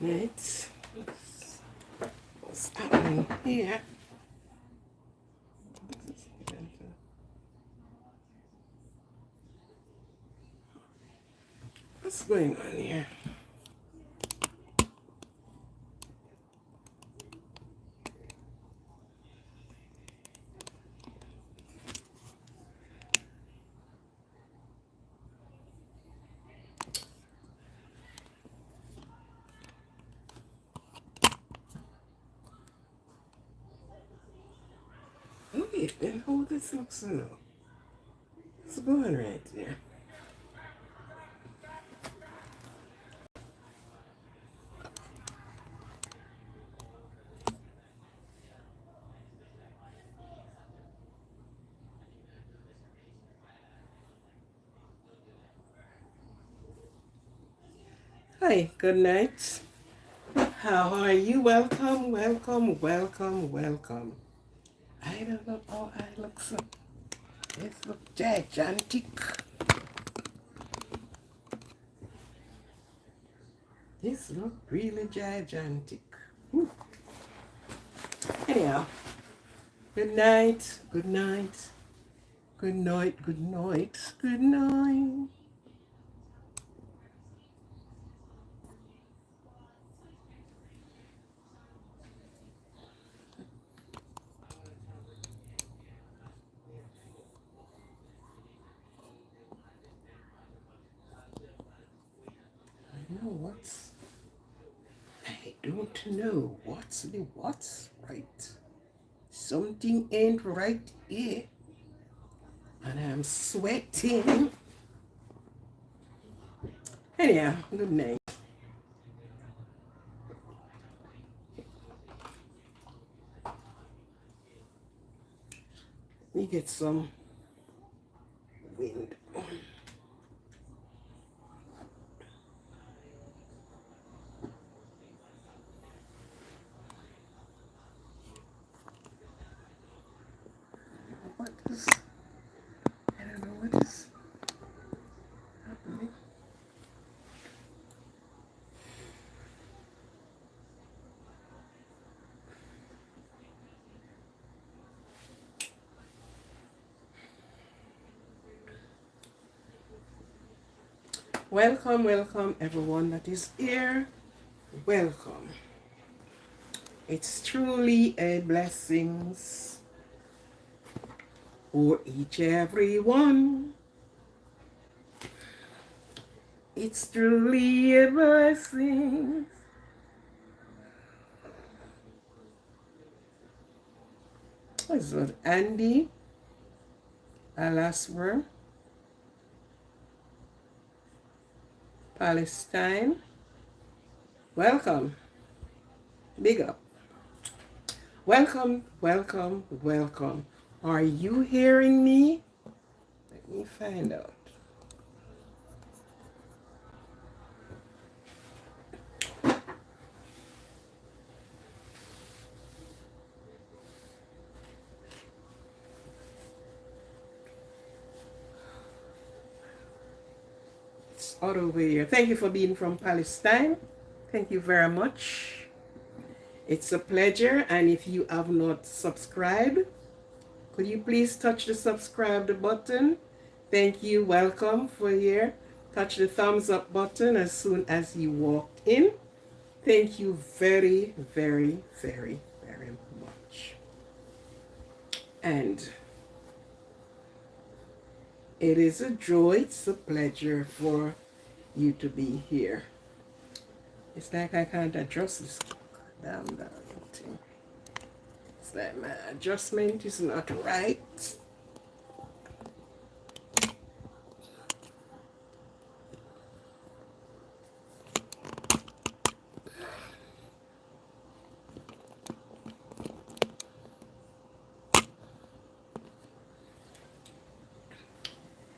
Right. What's happening here? What's going on here? Wait, then how this looks now? What's going on right there? Hi, good night. How are you? Welcome, welcome, welcome, welcome. I don't know how I look so. This look gigantic. This look really gigantic. Whew. Anyhow, good night, good night, good night, good night, good night. I don't know what's right. Something ain't right here. And I'm sweating. Anyhow, good night. Let me get some wind. What is, I don't know what is happening. Welcome, welcome everyone that is here. Welcome. It's truly a blessing for each everyone. It's truly a blessing. What's that? Andy, Alaswer, Palestine. Welcome. Big up. Welcome, welcome, welcome. Are you hearing me? Let me find out. It's all over here. Thank you for being from Palestine. Thank you very much. It's a pleasure. And if you have not subscribed, could you please touch the subscribe button? Thank you. Welcome for here. Touch the thumbs up button as soon as you walked in. Thank you very, very, very, very much. And it is a joy, it's a pleasure for you to be here. It's like I can't adjust this damn thing. It's like my adjustment is not right.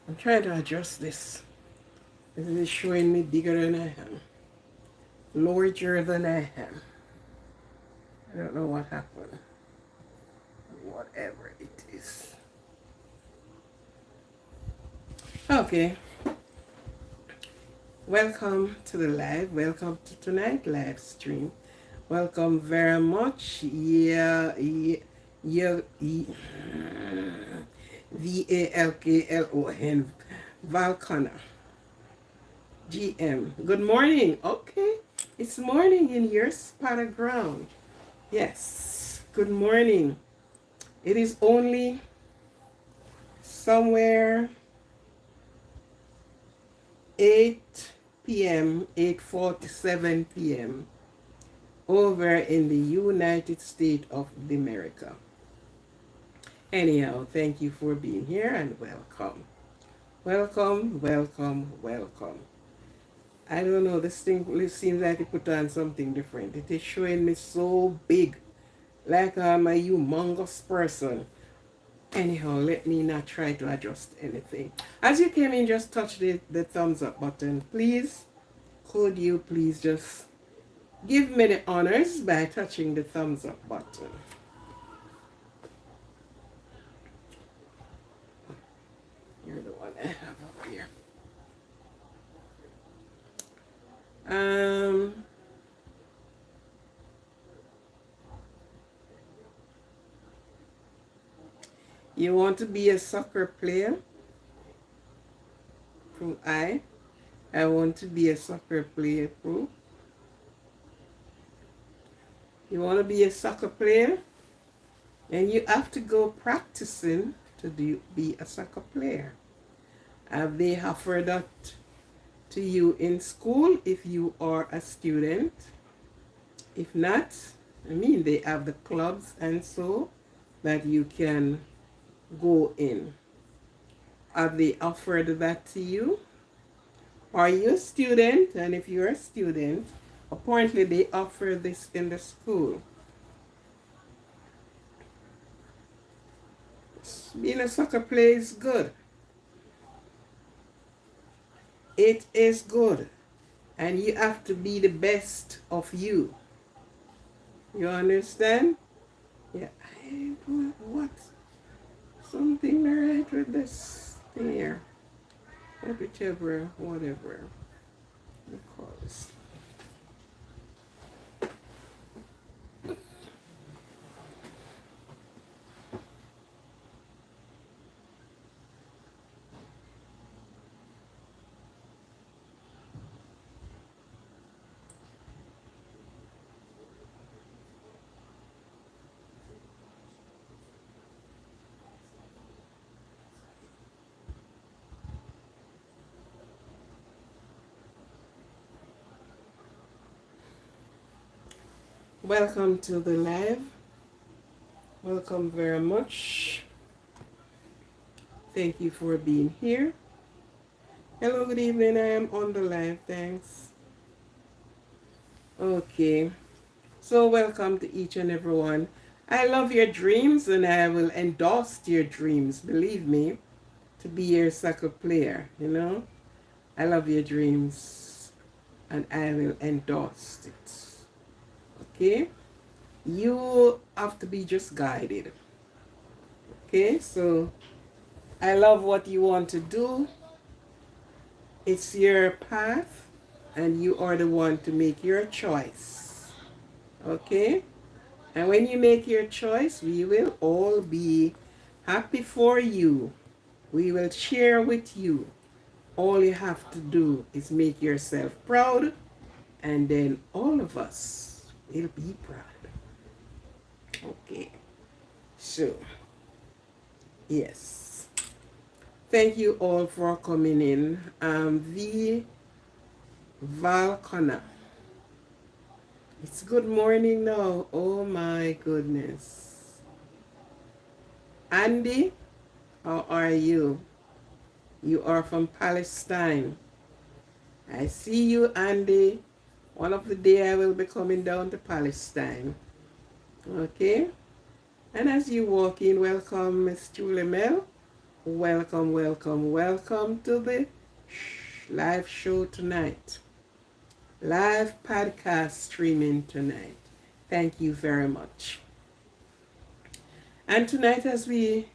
I'm trying to adjust this. This is showing me bigger than I am. Larger than I am. I don't know what happened. Whatever it is. Okay. Welcome to the live. Welcome to tonight live stream. Welcome very much. Yeah, Valkalon. Valcona. GM. Good morning. Okay. It's morning in your spot of ground. Yes. Good morning. It is only somewhere 8 p.m., 8:47 p.m. over in the United States of America. Anyhow, thank you for being here and welcome. Welcome, welcome, welcome. I don't know, this thing seems like it put on something different. It is showing me so big, like I'm a humongous person. Anyhow, let me not try to adjust anything. As you came in, just touch the thumbs up button. Please, could you please just give me the honors by touching the thumbs up button. You're the one I have up here. You want to be a soccer player? From I want to be a soccer player. Proof. You want to be a soccer player? And you have to go practicing to be a soccer player. Have they offered that to you in school if you are a student? If not, they have the clubs and so that you can go in. Have they offered that to you? Are you a student? And if you're a student, apparently they offer this in the school. Being a soccer player is good. It is good. And you have to be the best of you. You understand? Yeah. What? Something right with this thing here. Whichever, whatever. Because. Welcome to the live. Welcome very much. Thank you for being here. Hello, good evening. I am on the live. Thanks. Okay. So welcome to each and everyone. I love your dreams and I will endorse your dreams. Believe me, to be your soccer player, you know. I love your dreams and I will endorse it. Okay? You have to be just guided. Okay? So I love what you want to do. It's your path and you are the one to make your choice. Okay? And when you make your choice, we will all be happy for you. We will share with you. All you have to do is make yourself proud, and then all of us will be proud. Okay. So, yes. Thank you all for coming in. The Valcona. It's good morning now. Oh my goodness. Andy, how are you? You are from Palestine. I see you, Andy. One of the day I will be coming down to Palestine. Okay? And as you walk in, welcome, Miss Julie Mel. Welcome, welcome, welcome to the live show tonight. Live podcast streaming tonight. Thank you very much. And tonight as we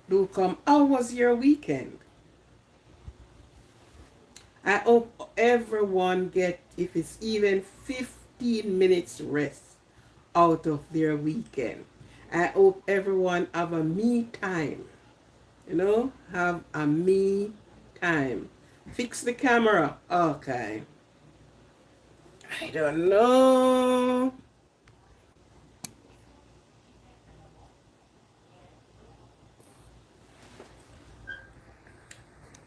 do come, how was your weekend? I hope everyone get, if it's even 15 minutes rest out of their weekend. I hope everyone have a me time. Have a me time. Fix the camera. Okay. I don't know.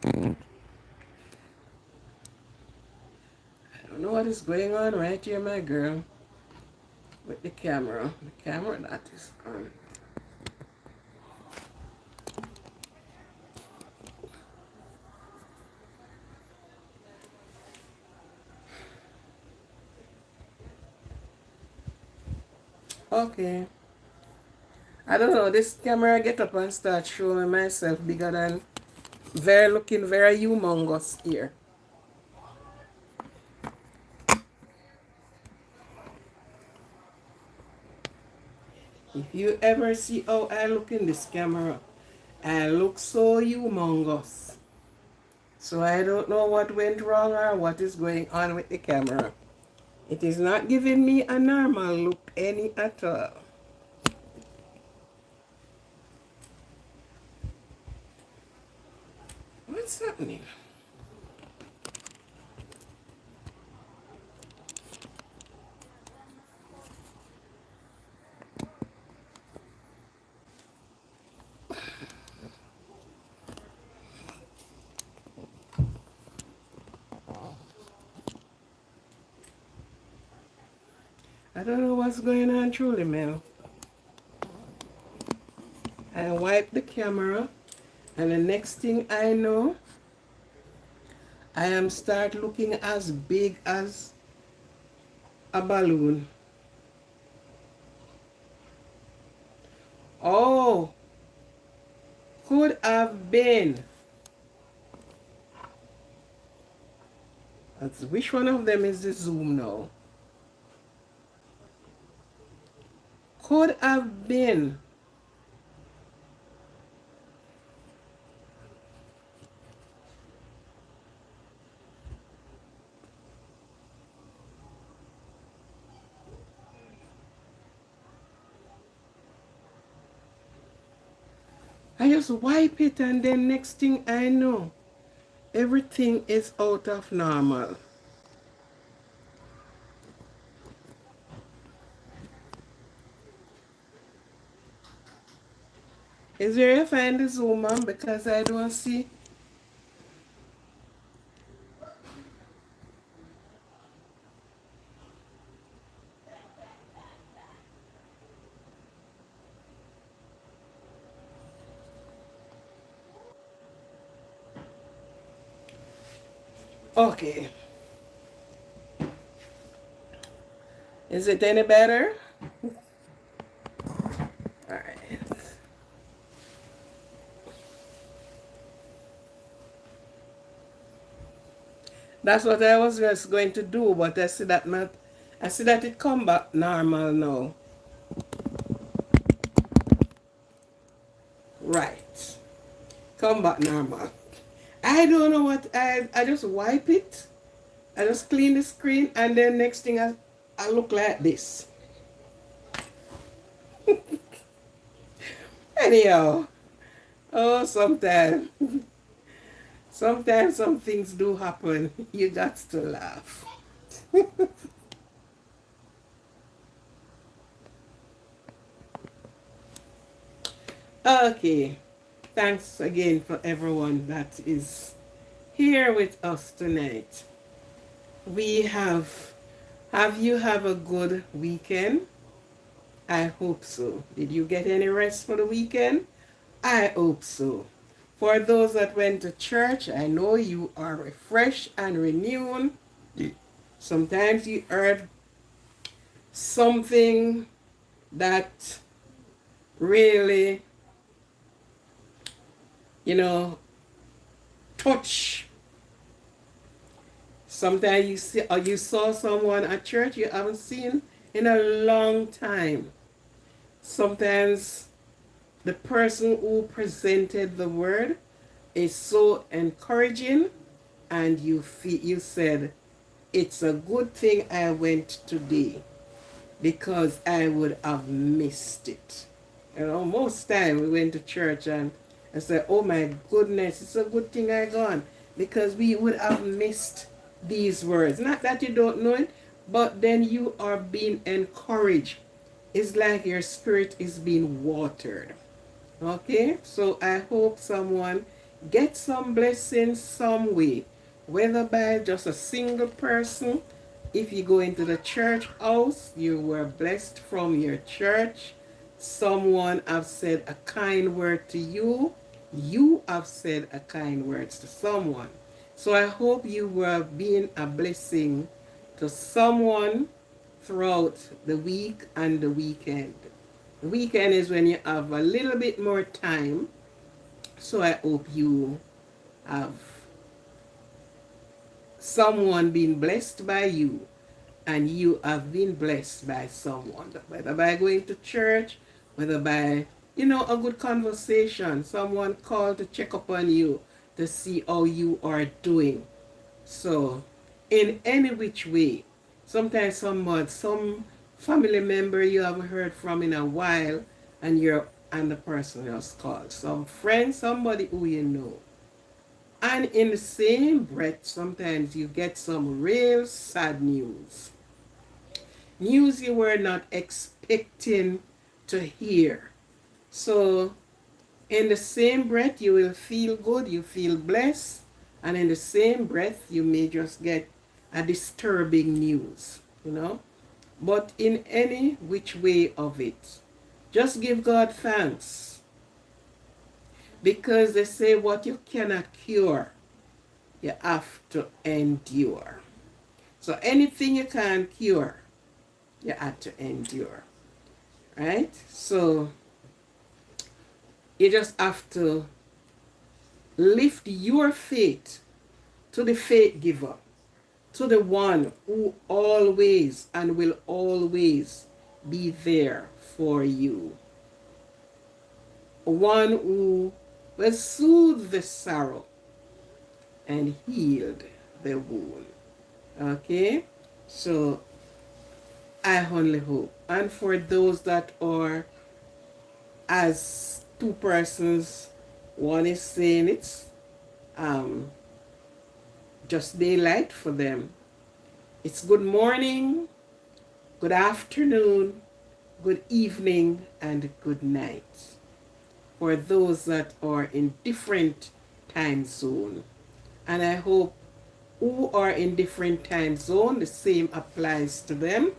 I don't know what is going on right here, my girl, with the camera. The camera that is on. Okay. I don't know. This camera get up and start showing myself bigger than looking very humongous here. If you ever see how I look in this camera, I look so humongous. So I don't know what went wrong or what is going on with the camera. It is not giving me a normal look any at all. What's happening? I don't know what's going on truly, Mel. I wipe the camera and the next thing I know, I am start looking as big as a balloon. Oh, could have been. Which one of them is the zoom now? Could have been. I just wipe it and then next thing I know, everything is out of normal. Is there a find the zoom on because I don't see? Okay. Is it any better? Alright. That's what I was just going to do, but I see that it come back normal now. Right. Come back normal. I don't know what I just wipe it. I just clean the screen and then next thing I look like this. Anyhow. Oh, sometimes some things do happen. You got to laugh. Okay. Thanks again for everyone that is here with us tonight. We have you have a good weekend? I hope so. Did you get any rest for the weekend? I hope so. For those that went to church, I know you are refreshed and renewed. Sometimes you heard something that really, touch. Sometimes you see or you saw someone at church you haven't seen in a long time. Sometimes the person who presented the word is so encouraging and you said, it's a good thing I went today because I would have missed it. You know, most time we went to church and I said, oh my goodness, it's a good thing I gone because we would have missed these words. Not that you don't know it, but then you are being encouraged. It's like your spirit is being watered. Okay, so I hope someone gets some blessing some way, whether by just a single person. If you go into the church house, you were blessed from your church. Someone have said a kind word to you. You have said a kind words to someone. So I hope you were being a blessing to someone throughout the week and the weekend. The weekend is when you have a little bit more time. So I hope you have someone being blessed by you and you have been blessed by someone, whether by going to church, whether by, a good conversation, someone called to check up on you to see how you are doing. So in any which way, sometimes some family member you haven't heard from in a while, and the person just called. Some friend, somebody who you know. And in the same breath, sometimes you get some real sad news. News you were not expecting to hear. So in the same breath, you will feel good, you feel blessed, and in the same breath, you may just get a disturbing news, But in any which way of it, just give God thanks. Because they say what you cannot cure, you have to endure. So anything you can't cure, you have to endure. Right? So you just have to lift your faith to the faith giver, to the one who always and will always be there for you. One who will soothe the sorrow and healed the wound. Okay? So I only hope. And for those that are as two persons, one is saying it's just daylight for them. It's good morning, good afternoon, good evening, and good night. For those that are in different time zone. And I hope who are in different time zone, the same applies to them.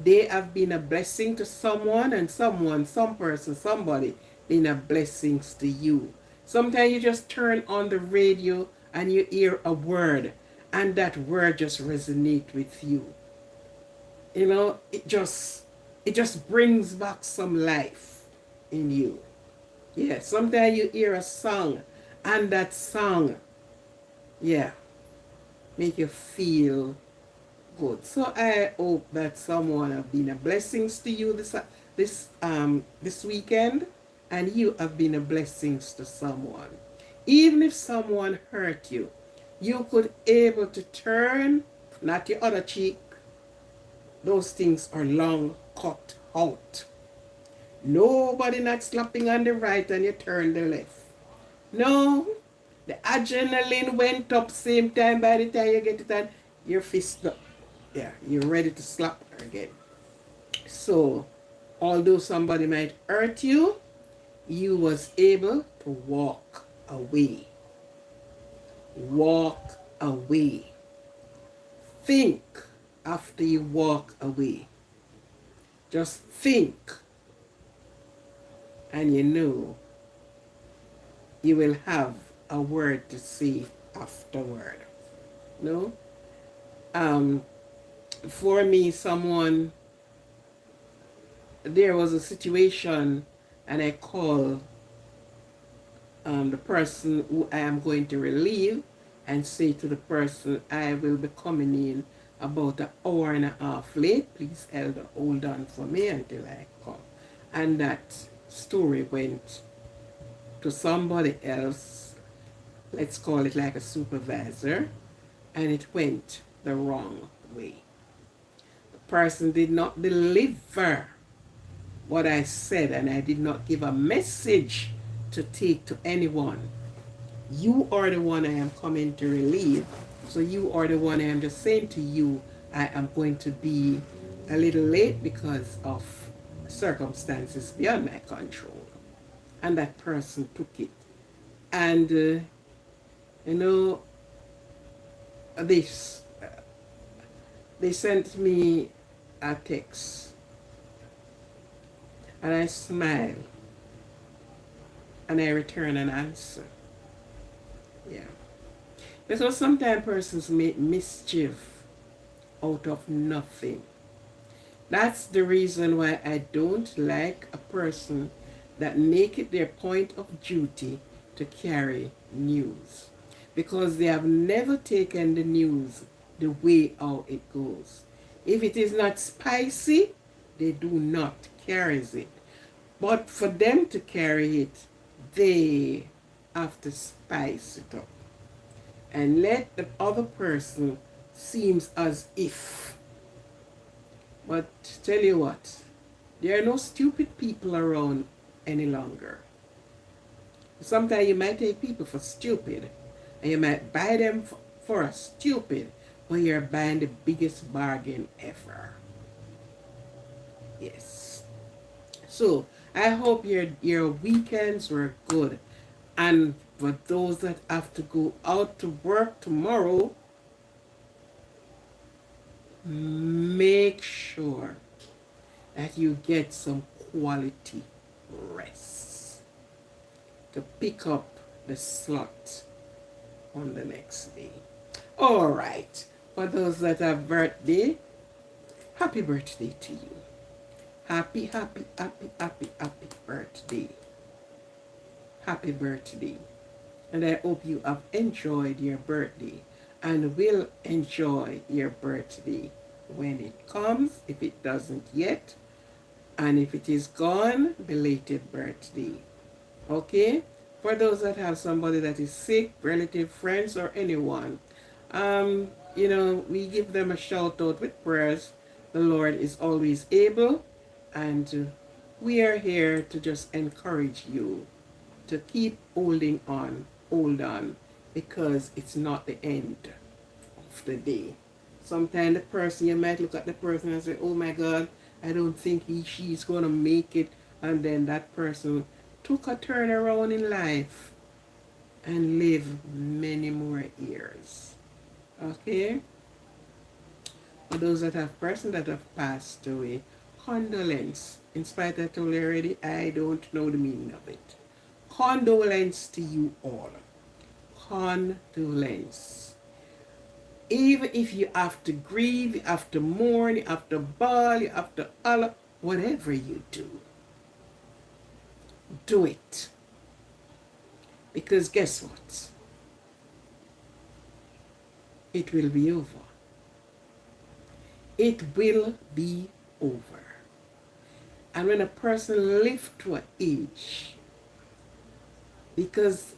They have been a blessing to someone, and some person, somebody been a blessing to you. Sometimes you just turn on the radio and you hear a word, and that word just resonates with you. It just brings back some life in you. Yeah, sometimes you hear a song, and that song, make you feel good. So I hope that someone have been a blessings to you this weekend, and you have been a blessings to someone. Even if someone hurt you, you could able to turn, not your other cheek. Those things are long cut out. Nobody not slapping on the right and you turn the left. No, the adrenaline went up same time. By the time you get it on, your fist up. Yeah, you're ready to slap her again. So, although somebody might hurt you, you was able to walk away. Walk away. Think after you walk away. Just think. And you will have a word to say afterward. No? For me, there was a situation, and I called the person who I am going to relieve and say to the person, I will be coming in about an hour and a half late. Please, elder, hold on for me until I come. And that story went to somebody else, let's call it like a supervisor, and it went the wrong way. The person did not deliver what I said, and I did not give a message to take to anyone. You are the one I am coming to relieve. So you are the one I am just saying to you, I am going to be a little late because of circumstances beyond my control. And that person took it. And, you know, this, they sent me a text. And I smile. And I return an answer. Yeah. Because sometimes persons make mischief out of nothing. That's the reason why I don't like a person that make it their point of duty to carry news. Because they have never taken the news the way how it goes. If it is not spicy, they do not carry it. But for them to carry it, they have to spice it up and let the other person seems as if. But tell you what, there are no stupid people around any longer. Sometimes you might take people for stupid, and you might buy them for a stupid, but you're buying the biggest bargain ever. Yes. So I hope your weekends were good. And for those that have to go out to work tomorrow, make sure that you get some quality rest to pick up the slot on the next day. All right. For those that have birthday, happy birthday to you. Happy, happy, happy, happy, happy birthday. Happy birthday. And I hope you have enjoyed your birthday and will enjoy your birthday when it comes, if it doesn't yet. And if it is gone, belated birthday. Okay? For those that have somebody that is sick, relative, friends, or anyone, we give them a shout out with prayers. The Lord is always able, and we are here to just encourage you to keep holding on, hold on, because it's not the end of the day. Sometimes the person, you might look at the person and say, oh my God, I don't think she's going to make it. And then that person took a turn around in life and live many more years. Okay? For those that have persons that have passed away, condolence. In spite I told you already, I don't know the meaning of it. Condolence to you all. Condolence. Even if you have to grieve, you have to mourn, you have to bawl, you have to holler, whatever you do it. Because guess what? It will be over. It will be over. And when a person lives to an age, because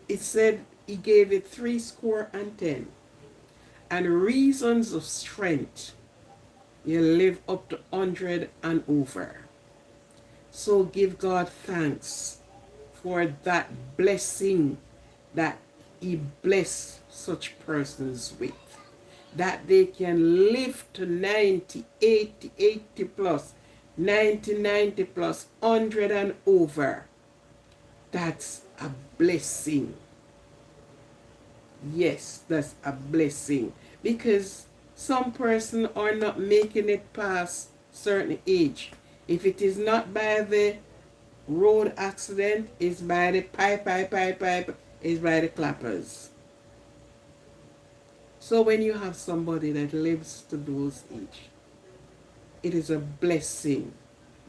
it said he gave it 70, and reasons of strength, you live up to 100 and over. So give God thanks for that blessing that he blessed such persons with. That they can live to 90, 80, 80 plus, 90, 90 plus, 100 and over. That's a blessing. Yes, that's a blessing. Because some person are not making it past certain age. If it is not by the road accident, it's by the pipe, it's by the clappers. So when you have somebody that lives to those age, it is a blessing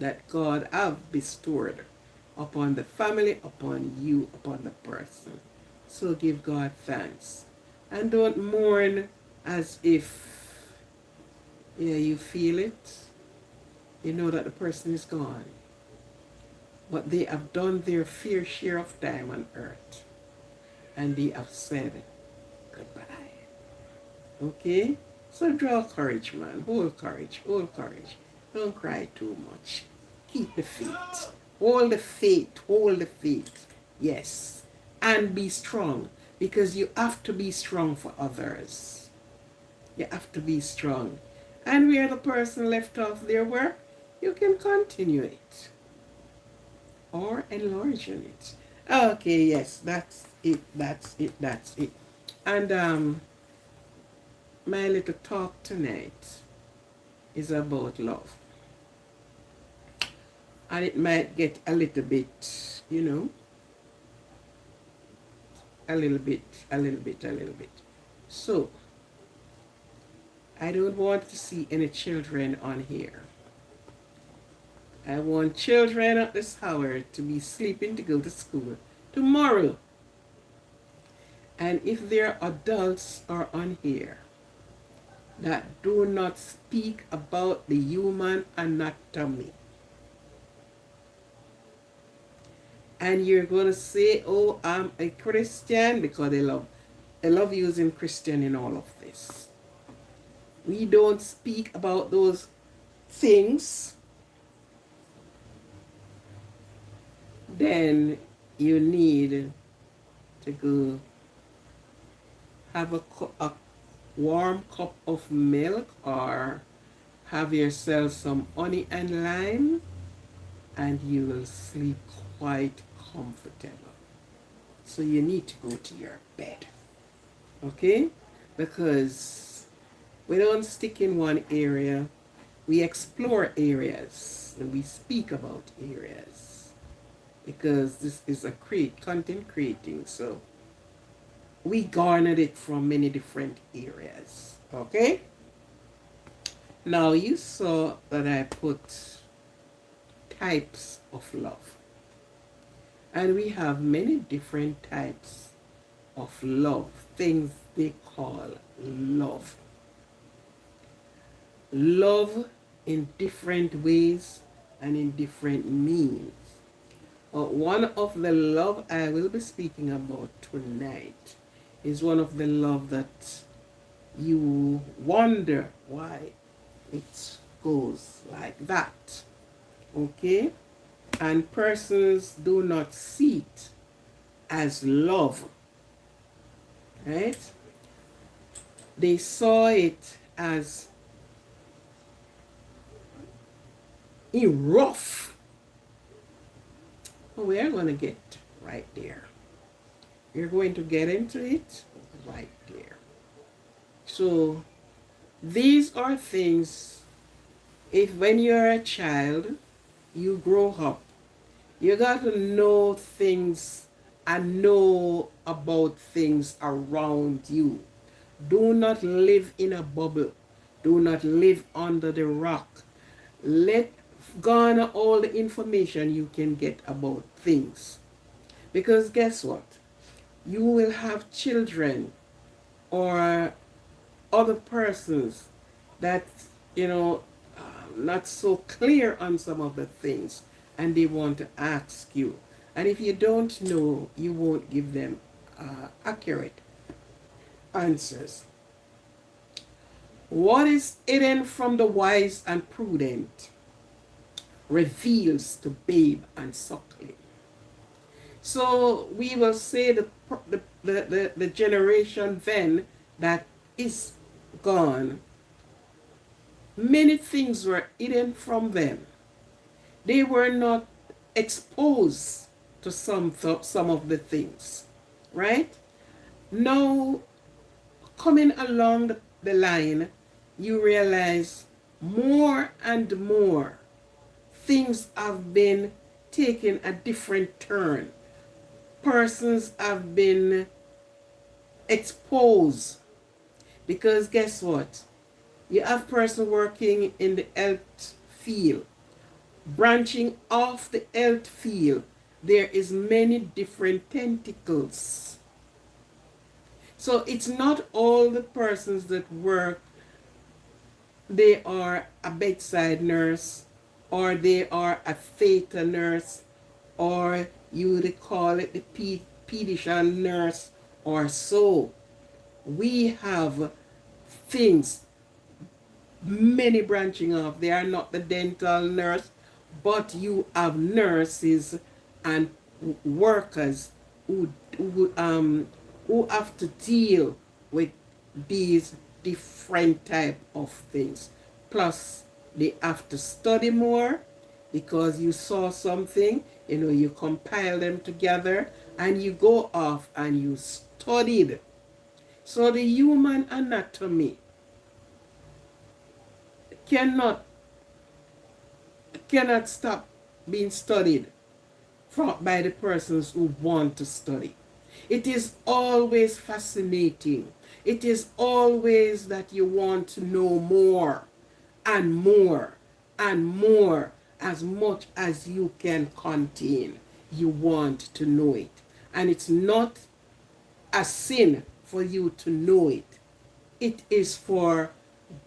that God have bestowed upon the family, upon you, upon the person. So give God thanks. And don't mourn as if, you feel it. You know that the person is gone. But they have done their fair share of time on earth. And they have said goodbye. Okay? So draw courage, man. Hold courage. Hold courage. Don't cry too much. Keep the faith. Hold the faith. Hold the faith. Yes. And be strong. Because you have to be strong for others. You have to be strong. And where the person left off their work, you can continue it. Or enlarge on it. Okay, yes, that's it. That's it. That's it. And my little talk tonight is about love. And it might get a little bit, a little bit, a little bit, a little bit. So, I don't want to see any children on here. I want children at this hour to be sleeping to go to school tomorrow. And if there are adults are on here that do not speak about the human anatomy, and you're going to say, oh, I'm a Christian, because they love using Christian in all of this. We don't speak about those things, then you need to go have a warm cup of milk, or have yourself some honey and lime, and you will sleep quite comfortable. So you need to go to your bed. Okay? Because we don't stick in one area. We explore areas and we speak about areas. Because this is a content creating, so we garnered it from many different areas. Okay? Now you saw that I put types of love. And we have many different types of love, things they call love. Love in different ways and in different means. One of the love I will be speaking about tonight is one of the love that you wonder why it goes like that. Okay? And persons do not see it as love. Right? They saw it as rough. But we are going to get right there. We're going to get into it right there. So these are things, if when you're a child, you grow up, you got to know things and know about things around you. Do not live in a bubble. Do not live under the rock. Let garner all the information you can get about things. Because guess what? You will have children or other persons that, not so clear on some of the things, and they want to ask you. And if you don't know, you won't give them accurate answers. What is hidden from the wise and prudent reveals to babe and suckling. So we will say the generation then that is gone, many things were hidden from them. They were not exposed to some of the things, right? Now, coming along the line, you realize more and more things have been taking a different turn. Persons have been exposed. Because guess what? You have person working in the health field. Branching off the health field, there is many different tentacles. So it's not all the persons that work, they are a bedside nurse, or they are a theater nurse, or you would call it the pediatrician nurse, or so. We have things, many branching off. They are not the dental nurse, but you have nurses and workers who have to deal with these different type of things. Plus, they have to study more because you saw something, you compile them together and you go off and you studied. So the human anatomy cannot stop being studied by the persons who want to study. It is always fascinating. It is always that you want to know more and more and more, as much as you can contain. You want to know it. And it's not a sin for you to know it. It is for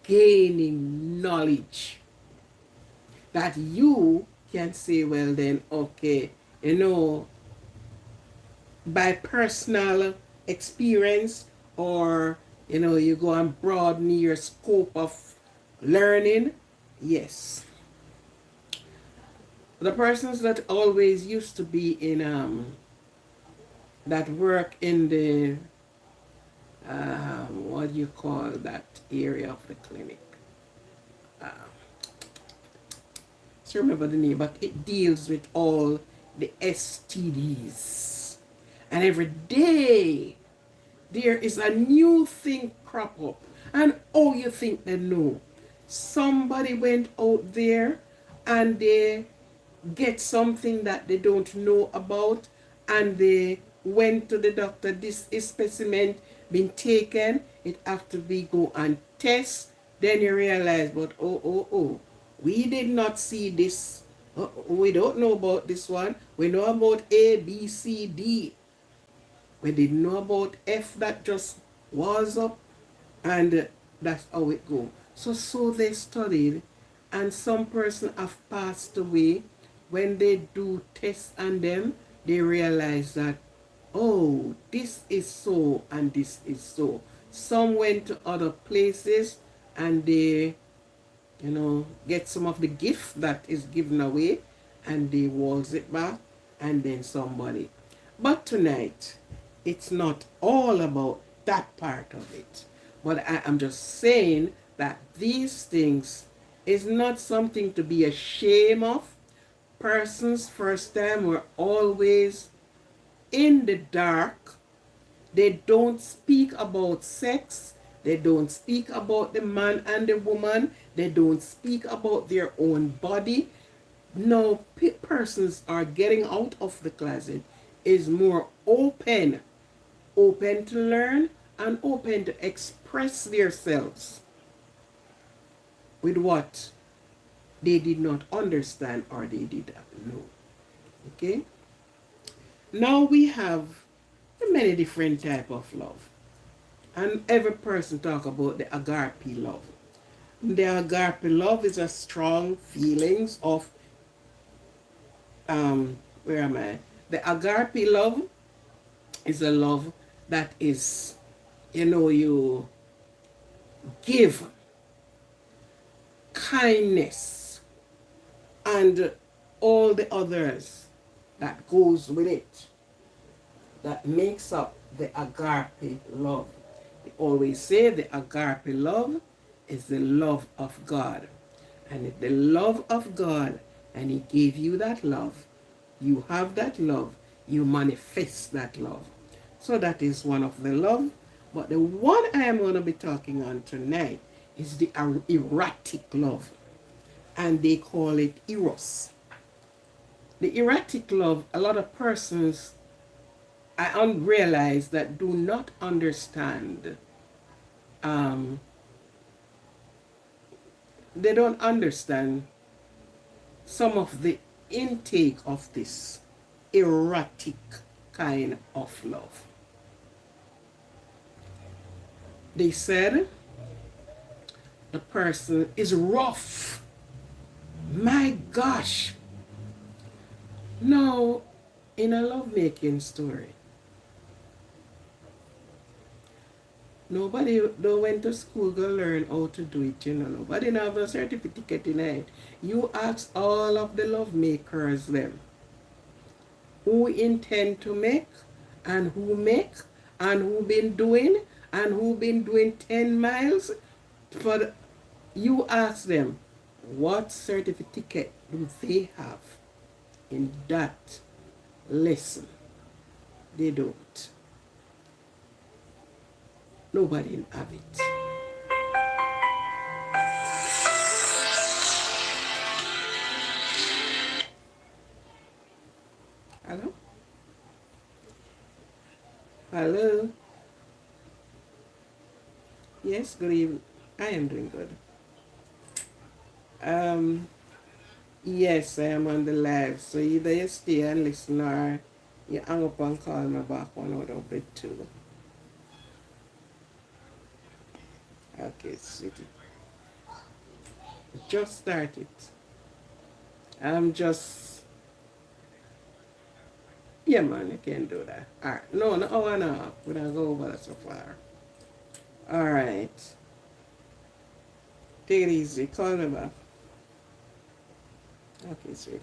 gaining knowledge that you can say, well then, okay, by personal experience, or you go and broaden your scope of learning. Yes, the persons that always used to be in that work in the what do you call that area of the clinic, I remember the name, but it deals with all the STDs. And every day there is a new thing crop up. And oh, you think they know. Somebody went out there and they get something that they don't know about, and they went to the doctor. This is specimen been taken. It have to be go and test. Then you realize, but oh, we did not see this. We don't know about this one. We know about A, B, C, D. We didn't know about F that just was up, and that's how it go. So they studied, and some person have passed away. When they do tests on them, they realize that, oh, this is so and this is so. Some went to other places and they get some of the gift that is given away, and they waltz it back, and then somebody. But tonight, it's not all about that part of it. But I am just saying that these things is not something to be ashamed of. Persons first time were always in the dark. They don't speak about sex. They don't speak about the man and the woman. They don't speak about their own body. Now, persons are getting out of the closet, is more open to learn and open to express themselves with what they did not understand or they did not know. Okay? Now we have many different type of love. And every person talk about the agape love. The agape love is a strong feelings of where am I? The agape love is a love that is, you give kindness and all the others that goes with it, that makes up the agape love. They always say the agape love is the love of God. And if the love of God, and He gave you that love, you have that love, you manifest that love. So that is one of the love. But the one I am going to be talking on tonight is the erratic love. And they call it eros. The erratic love, a lot of persons I realize that do not understand. They don't understand some of the intake of this erratic kind of love. They said the person is rough. My gosh. Now, in a lovemaking story, Nobody don't went to school to learn how to do it, you know. Nobody have a certificate in it. You ask all of the love makers them who intend to make and who been doing and who been doing 10 miles. For you ask them what certificate do they have in that lesson. They don't. Nobody have it. Hello? Hello? Yes, good evening. I am doing good. Um, yes, I am on the live. So either you stay and listen or you hang up and call me back one out of it too. Okay, sweetie. Just started. I'm just, yeah, man, you can do that. All right. No, no, hour and a half. We're going to go over that so far. All right. Take it easy. Call me back. Okay, sweet.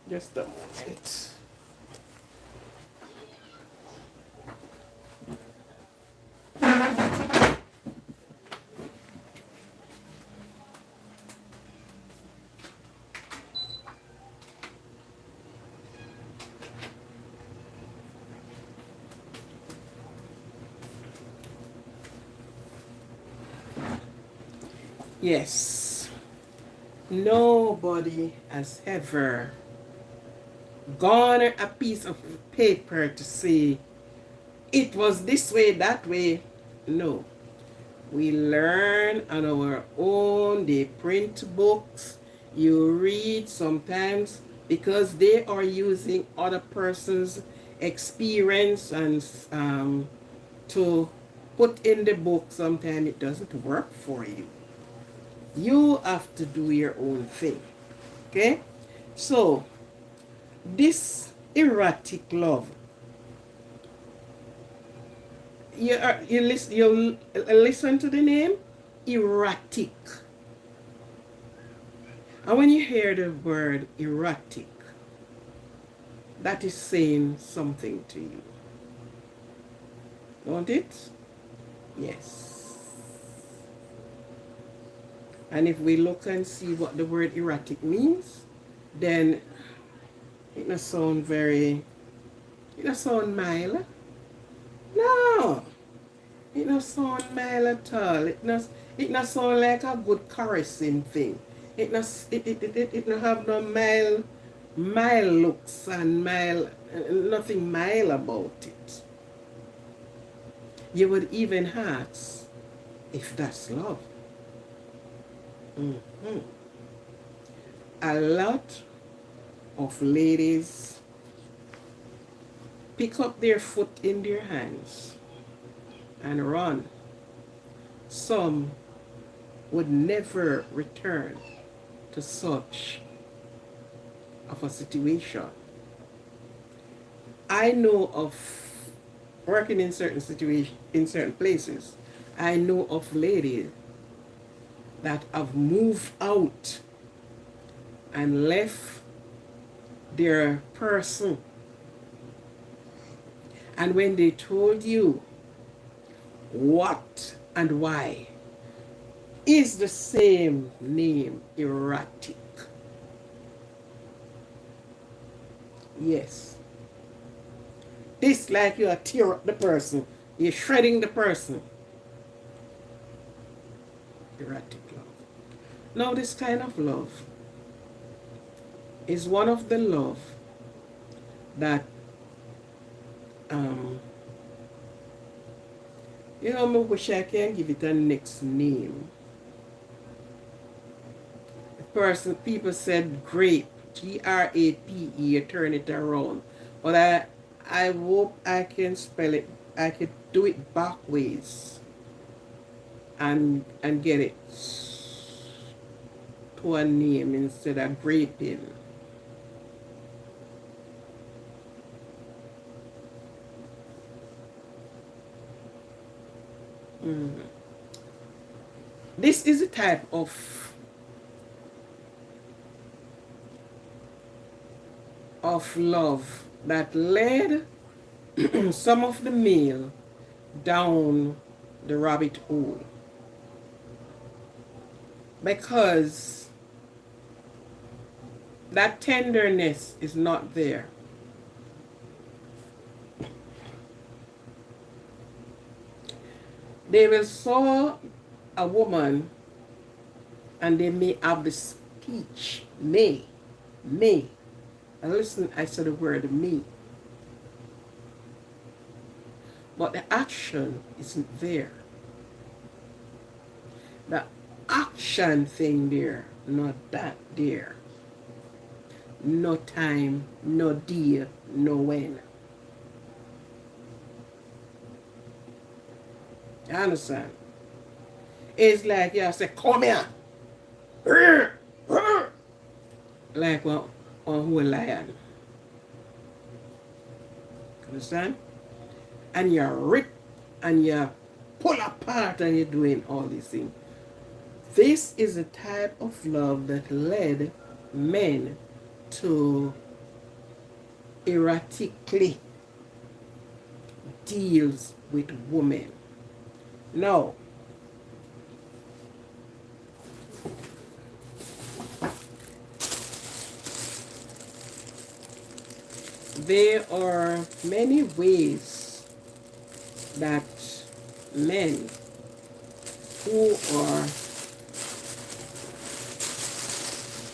Just a moment. Yes. Nobody has ever garnered a piece of paper to say it was this way, that way. No. We learn on our own. They print books. You read sometimes because they are using other person's experience and to put in the book. Sometimes it doesn't work for you. You have to do your own thing. Okay? So, this erratic love, you listen to the name, erratic. And when you hear the word erratic, that is saying something to you. Don't it? Yes. And if we look and see what the word erratic means, then it doesn't sound very, it doesn't sound mild. No. It doesn't sound mild at all. It not sound like a good caressing thing. It not have no mild looks and nothing mild about it. You would even ask if that's love. Mm-hmm. A lot of ladies pick up their foot in their hands and run. Some would never return to such of a situation. I know of working in certain situations, in certain places, I know of ladies that have moved out and left their person. And when they told you what and why, is the same name, erratic. Yes. This like you are tear up the person. You're shredding the person. Erratic love. Now this kind of love is one of the love that you know, I wish I can give it a next name. The person, people said grape, Grape, you turn it around. But I hope I can spell it, I could do it backwards and get it to a name instead of graping. This is a type of love that led some of the male down the rabbit hole, because that tenderness is not there. They will saw a woman and they may have the speech, may. And listen, I said the word may. But the action isn't there. The action thing there, not that there. No time, no deal, no when. You understand? It's like you say, come here. Like one whole lion. Understand? And you rip and you pull apart and you're doing all these things. This is a type of love that led men to erratically deals with women. Now, there are many ways that men who are,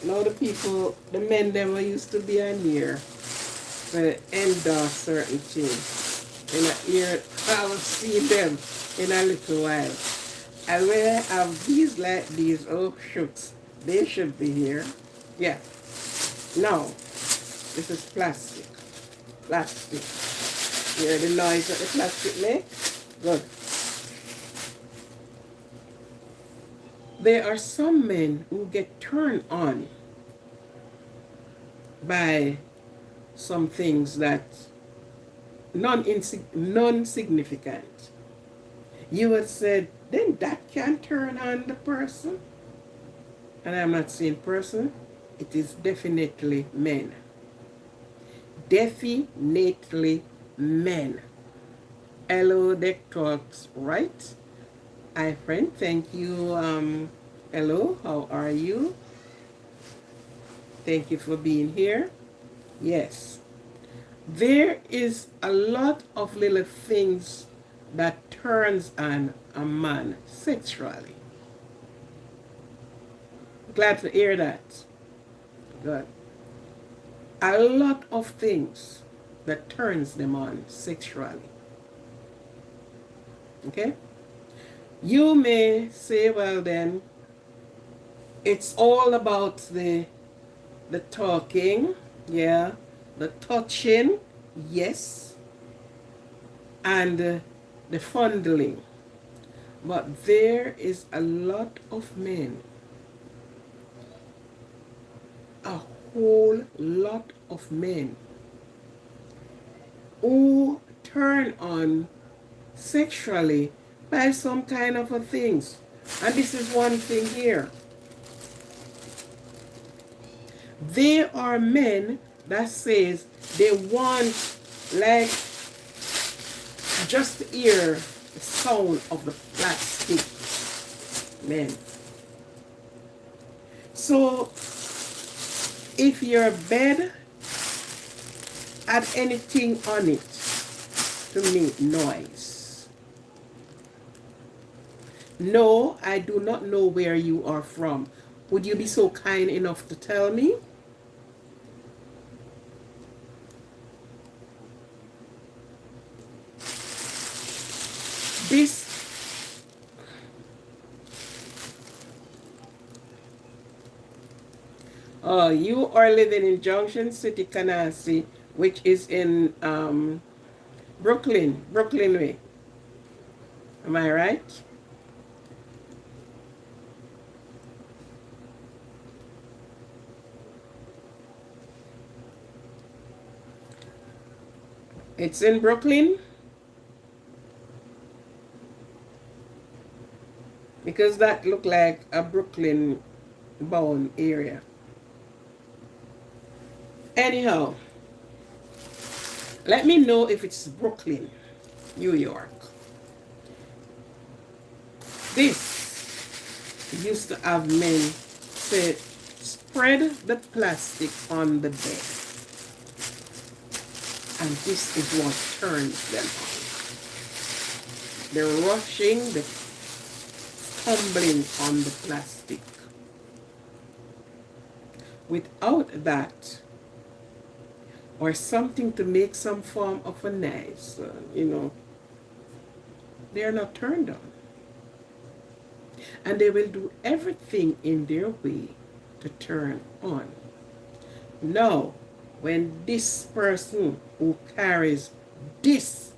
now the men that were used to be on here to endorse certain things. And I will see them in a little while. And when I have these like these, oh shoots, they should be here. Yeah. Now, this is plastic. Plastic. You hear the noise that the plastic makes? Good. There are some men who get turned on by some things that non-significant. You would say, then that can turn on the person. And I'm not saying person, it is definitely men. Definitely men. Hello, Deck Talks, right? Hi, friend, thank you. Hello, how are you? Thank you for being here. Yes. There is a lot of little things that turns on a man sexually. Glad to hear that. Good. A lot of things that turns them on sexually. Okay? You may say, well then, it's all about the talking, yeah, the touching, yes, and the fondling. But there is a lot of men, a whole lot of men who turn on sexually by some kind of a things. And this is one thing here. There are men that says they want like just to hear the sound of the plastic. Men. So if your bed had anything on it to make noise. No, I do not know where you are from. Would you be so kind enough to tell me? You are living in Junction City, Canarsie, which is in Brooklyn way. Am I right? It's in Brooklyn? because that looked like a Brooklyn bound area. Anyhow, let me know if it's Brooklyn, New York. This used to have men say, spread the plastic on the bed. And this is what turns them on. The rushing, the tumbling on the plastic. Without that, or something to make some form of a noise, they're not turned on. And they will do everything in their way to turn on. Now, when this person who carries this,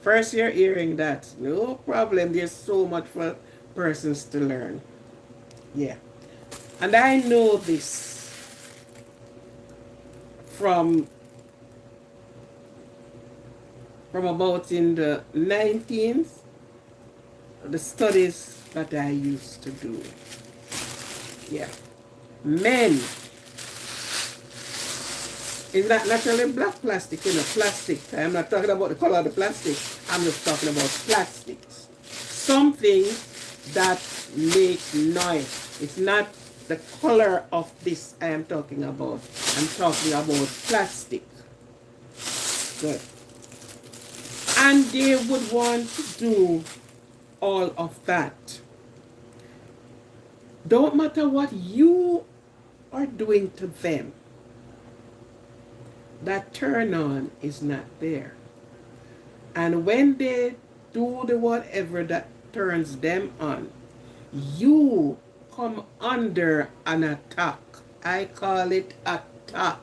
first you're hearing that, no problem, there's so much for persons to learn. Yeah. And I know this from about in the 19th, the studies that I used to do. Yeah. Men is not naturally black plastic, plastic. I'm not talking about the color of the plastic. I'm just talking about plastics. Something that makes noise. It's not the color of this I am talking about. I'm talking about plastic. Good. And they would want to do all of that. Don't matter what you are doing to them, that turn on is not there. And when they do the whatever that turns them on, you come under an attack. I call it attack.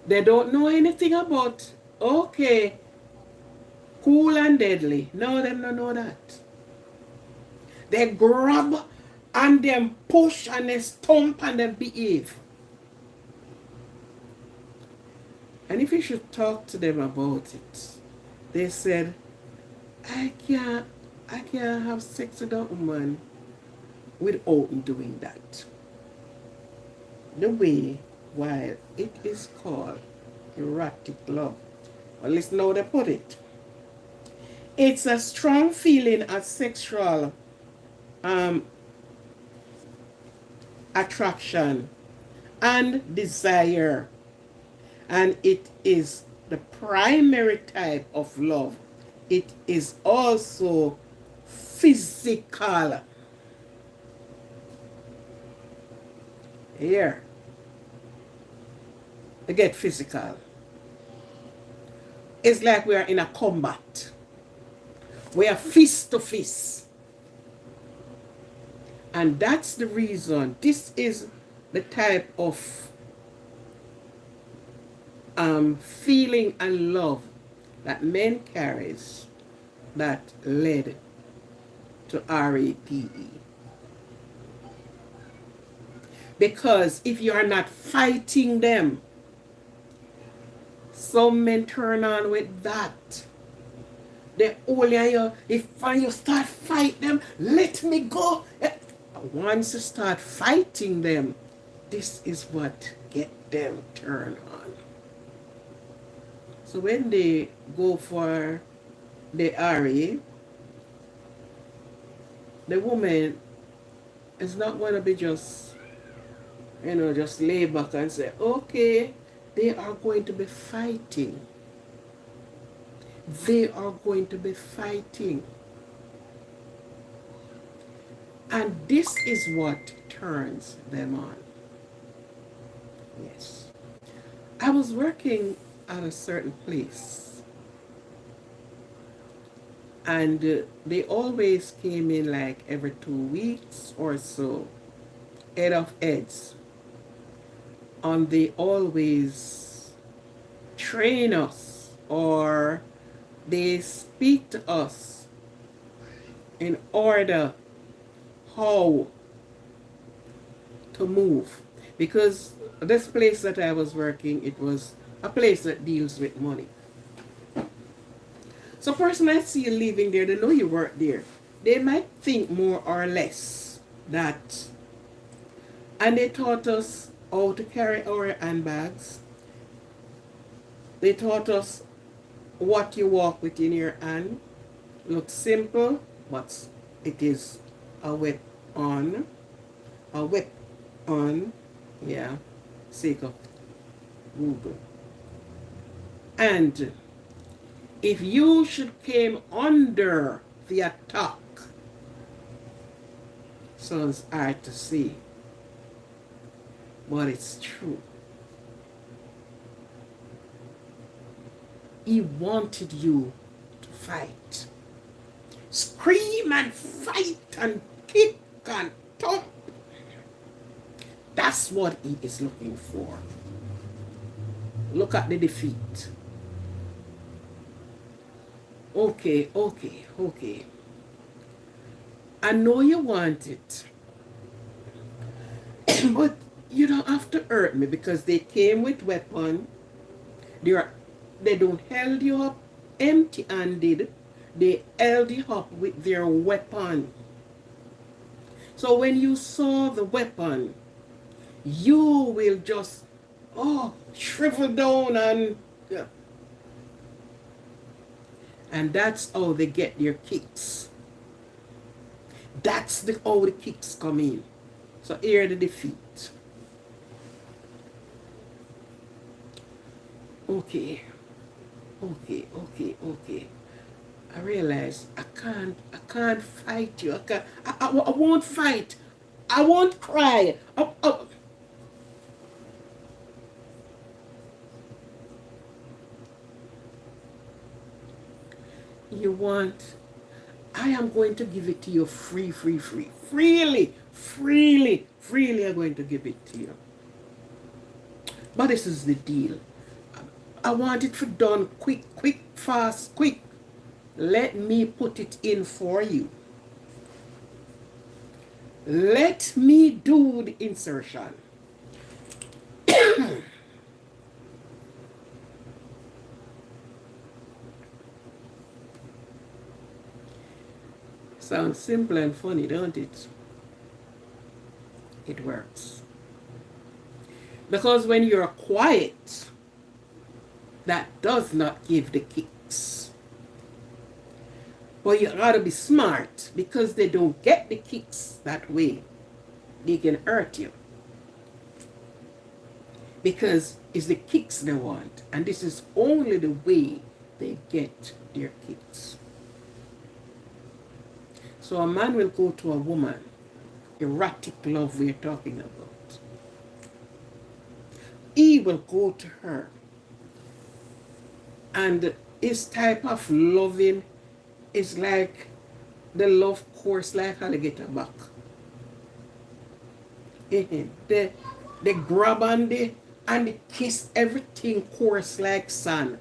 They don't know anything about, okay, cool and deadly. No, them don't know that. They grab and then push and they stomp and they behave. And if you should talk to them about it, they said, I can't have sex with a woman without doing that. The way, while it is called erotic love. Well, listen how they put it. It's a strong feeling of sexual attraction and desire. And it is the primary type of love. It is also physical. Here. They get physical. It's like we are in a combat. We are fist to fist. And that's the reason. This is the type of feeling and love that men carries that led to RAPE. Because if you are not fighting them, some men turn on with that. They only you, if you start fight them, let me go. Once you start fighting them, this is what get them turned on. So when they go for the RA, the woman is not going to be just, just lay back and say, okay, they are going to be fighting. They are going to be fighting. And this is what turns them on. Yes. I was working at a certain place. And they always came in like every 2 weeks or so, head of heads. And they always train us, or they speak to us in order how to move. Because this place that I was working, it was a place that deals with money. So person I see you living there, they know you work there. They might think more or less that, and they taught us how to carry our handbags. They taught us what you walk with in your hand. Looks simple, but it is a weapon. A weapon. Yeah. Sake of Google. And if you should came under the attack, sounds hard to say, but it's true. He wanted you to fight. Scream and fight and kick and thump. That's what he is looking for. Look at the defeat. Okay. I know you want it. But you don't have to hurt me because they came with weapon. They don't held you up empty-handed. They held you up with their weapon. So when you saw the weapon, you will just, shrivel down and... Yeah. And that's how they get their kicks. That's how the kicks come in. So here the defeat. Okay. I realize I can't fight you. I won't fight. I won't cry. You want, I am going to give it to you freely I'm going to give it to you. But this is the deal. I want it for done quick, fast. Let me put it in for you. Let me do the insertion. Sounds simple and funny, don't it? It works. Because when you're quiet, that does not give the kicks. But you gotta be smart because they don't get the kicks that way. They can hurt you. Because it's the kicks they want. And this is only the way they get their kicks. So a man will go to a woman, erotic love we're talking about. He will go to her. And his type of loving is like the love course like alligator back. They grab and they kiss, everything course like sand.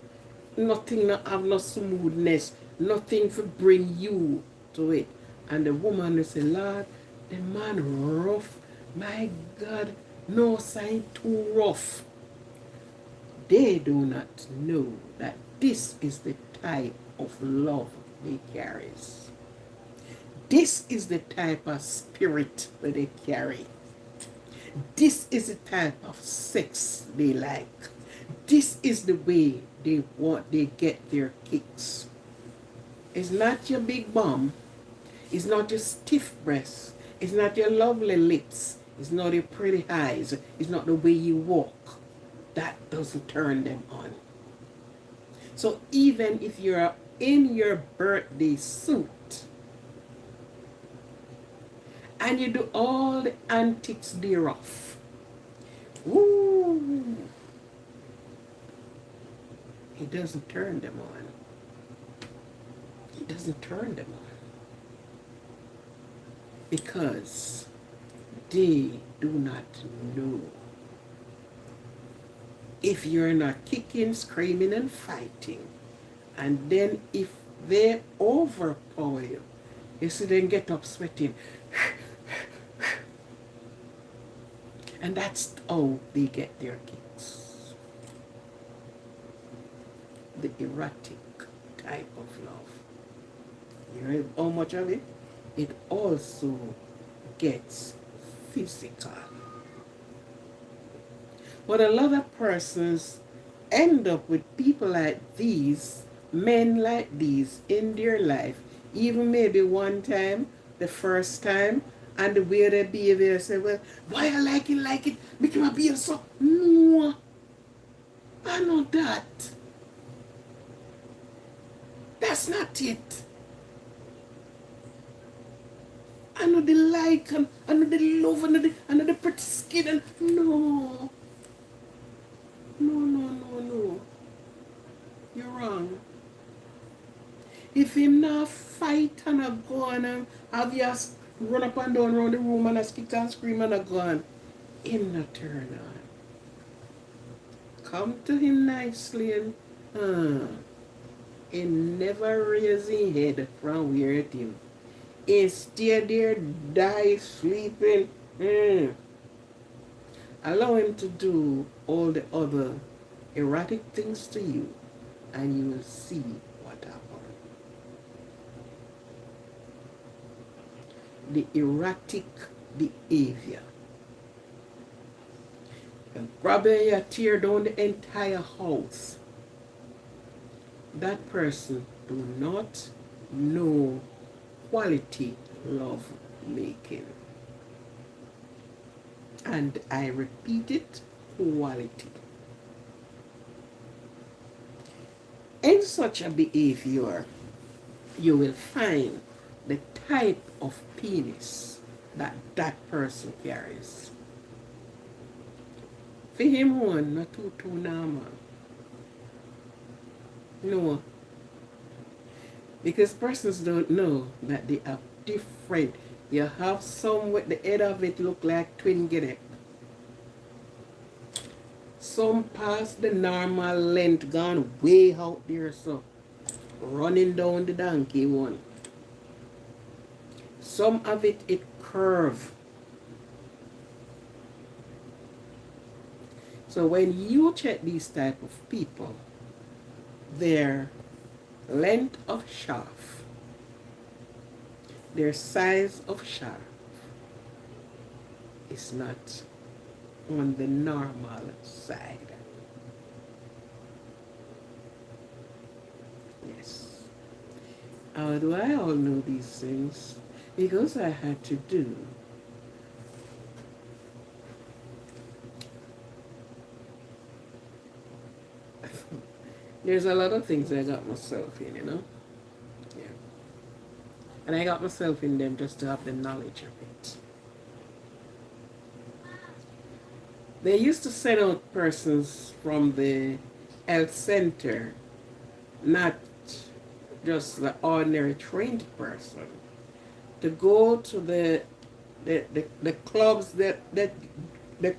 Nothing no have no smoothness. Nothing to bring you to it. And the woman will say, Lord, the man rough. My God, no sign too rough. They do not know that this is the type of love they carries. This is the type of spirit that they carry. This is the type of sex they like. This is the way they get their kicks. It's not your big bum. It's not your stiff breasts. It's not your lovely lips. It's not your pretty eyes. It's not the way you walk. That doesn't turn them on. So even if you're in your birthday suit and you do all the antics thereof, woo, it doesn't turn them on. It doesn't turn them on. Because they do not know. If you're not kicking, screaming, and fighting, and then if they overpower you, you see them get up sweating. And that's how they get their kicks. The erratic type of love. You know how much of it? It also gets physical. But a lot of persons end up with people like these, men like these in their life, even maybe one time, the first time, and the way they behave, they say, well, why I like it, make him behave so. No, I know that. That's not it. I know the like, and I know the love, and the pretty skin, and no. No. You're wrong. If him not fight and a go and have you run up and down around the room and a kick and scream and a gun, him not turn on. Come to him nicely and he never raise his head from where it him. He stay there, die, sleeping. Allow him to do all the other erratic things to you, and you will see what happens. The erratic behavior. You grab and you tear down the entire house. That person do not know quality love making. And I repeat it, quality. In such a behavior, you will find the type of penis that that person carries. For him one, not too normal. No. Because persons don't know that they are different. You have some with the head of it look like twin guinea. Some past the normal length, gone way out there, so running down the donkey one. Some of it curve. So when you check these type of people, their length of shaft, their size of shaft is not on the normal side. Yes. How do I all know these things? Because I had to do there's a lot of things I got myself in, you know? Yeah. And I got myself in them just to have the knowledge of it. They used to send out persons from the health center, not just the ordinary trained person, to go to the clubs that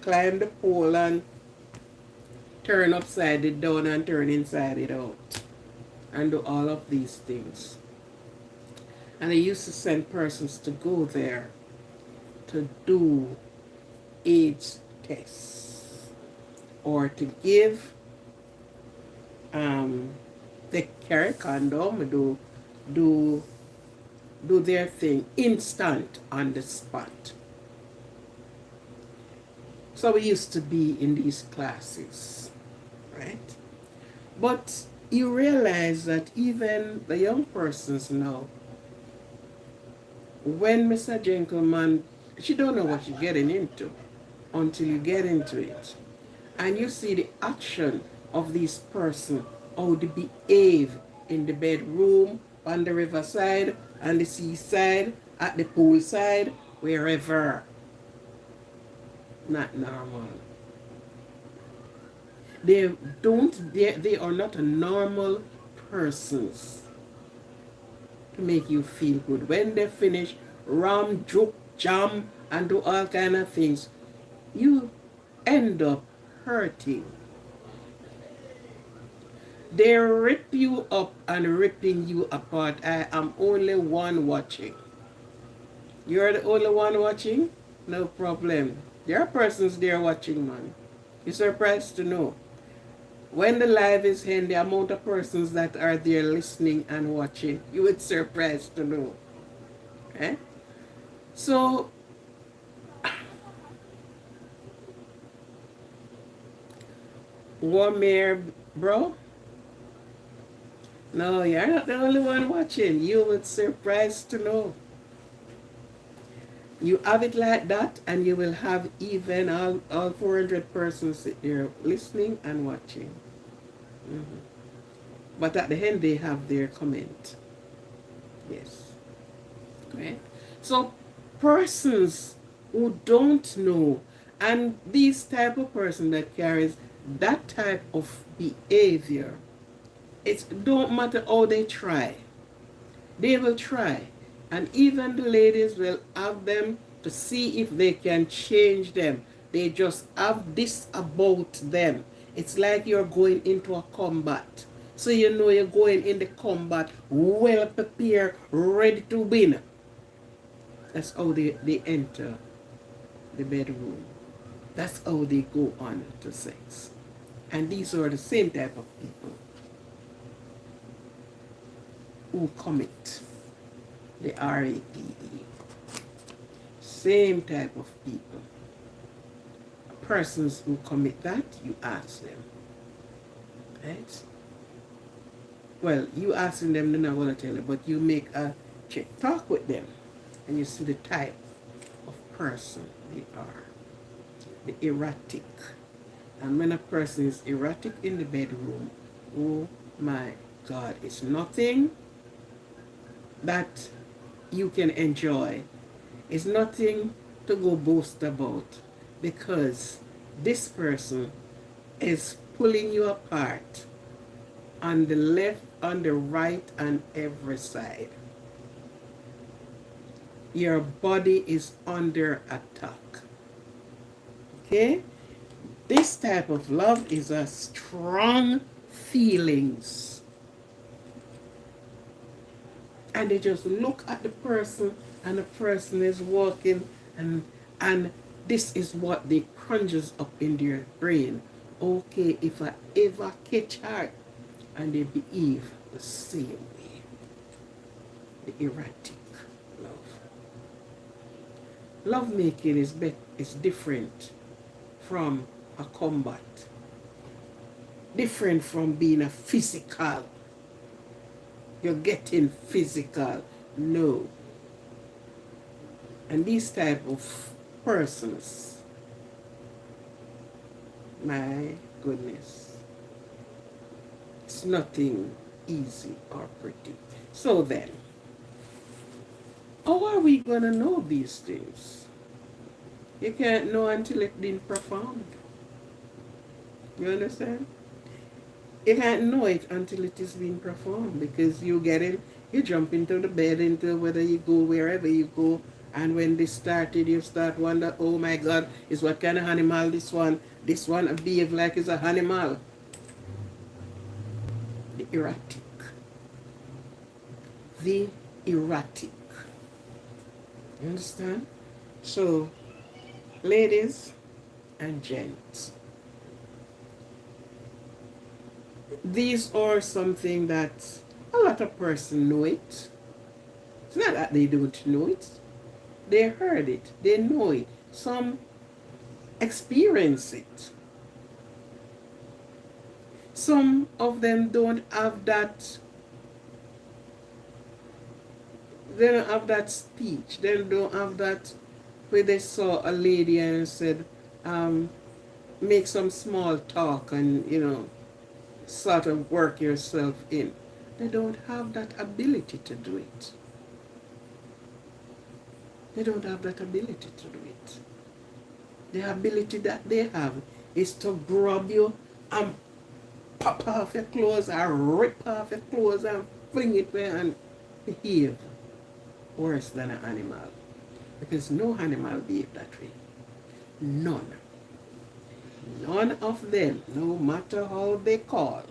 climb the pole and turn upside it down and turn inside it out, and do all of these things. And they used to send persons to go there to do AIDS tests or to give they carry condom, do their thing instant on the spot. So we used to be in these classes, right? But you realize that even the young persons now, when Mr. Gentleman, she don't know what she's getting into until you get into it. And you see the action of this person, how they behave in the bedroom, on the riverside, on the seaside, at the poolside, wherever. Not normal. They are not a normal persons to make you feel good. When they finish, ram, juke, jam, and do all kind of things, you end up hurting. They rip you up and ripping you apart. I am only one watching. You're the only one watching? No problem. There are persons there watching, man. You're surprised to know. When the live is in, the amount of persons that are there listening and watching, you would surprised to know. Eh? So, Warmare, bro, no, you're not the only one watching. You would surprised to know. You have it like that, and you will have even all 400 persons sit there listening and watching. Mm-hmm. But at the end, they have their comment. Yes. Right? So, persons who don't know, and these type of person that carries that type of behavior, it don't matter how they try. They will try. And even the ladies will have them to see if they can change them. They just have this about them. It's like you're going into a combat. So you know you're going in the combat well prepared, ready to win. That's how they enter the bedroom. That's how they go on to sex. And these are the same type of people who commit the RAPE. Same type of people. Persons who commit that, you ask them. Right? Well, you asking them, they're not going to tell you, but you make a check talk with them, and you see the type of person they are. The erratic. And when a person is erratic in the bedroom, oh my God, it's nothing that you can enjoy. It's nothing to go boast about, because this person is pulling you apart on the left, on the right, and every side. Your body is under attack. Okay? This type of love is a strong feelings. And they just look at the person, and the person is walking, and this is what they conjures up in their brain. Okay, if I ever catch her, and they behave the same way. The erratic love. Love making is different from a combat. Different from being a physical. You're getting physical. No. And these type of persons, my goodness, it's nothing easy or pretty. So then, how are we going to know these things? You can't know until it's been performed. You understand? You can't know it until it is being performed, because you get it, you jump into the bed, into whether you go wherever you go, and when this started, you start wonder, oh my God, is what kind of animal this one? This one behave like it's an animal. The erratic. The erratic. You understand? So, ladies and gents, these are something that a lot of persons know it. It's not that they don't know it. They heard it. They know it. Some experience it. Some of them don't have that. They don't have that speech. They don't have that where they saw a lady and said, make some small talk and, sort of work yourself in. They don't have that ability to do it. They don't have that ability to do it. The ability that they have is to grab you and pop off your clothes or rip off your clothes and fling it there and behave worse than an animal. Because no animal behave that way. None. None of them, no matter how they call,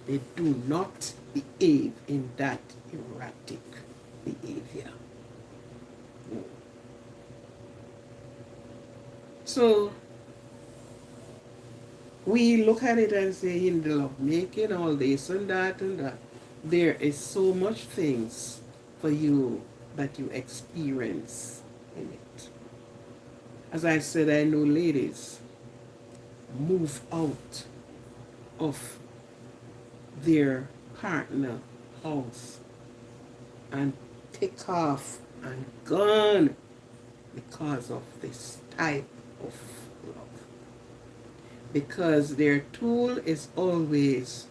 they do not behave in that erratic behavior. No. So, we look at it and say in the love making, all this and that and that. There is so much things for you that you experience in it. As I said, I know ladies move out of their partner house and take off and gone because of this type of love. Because their tool is always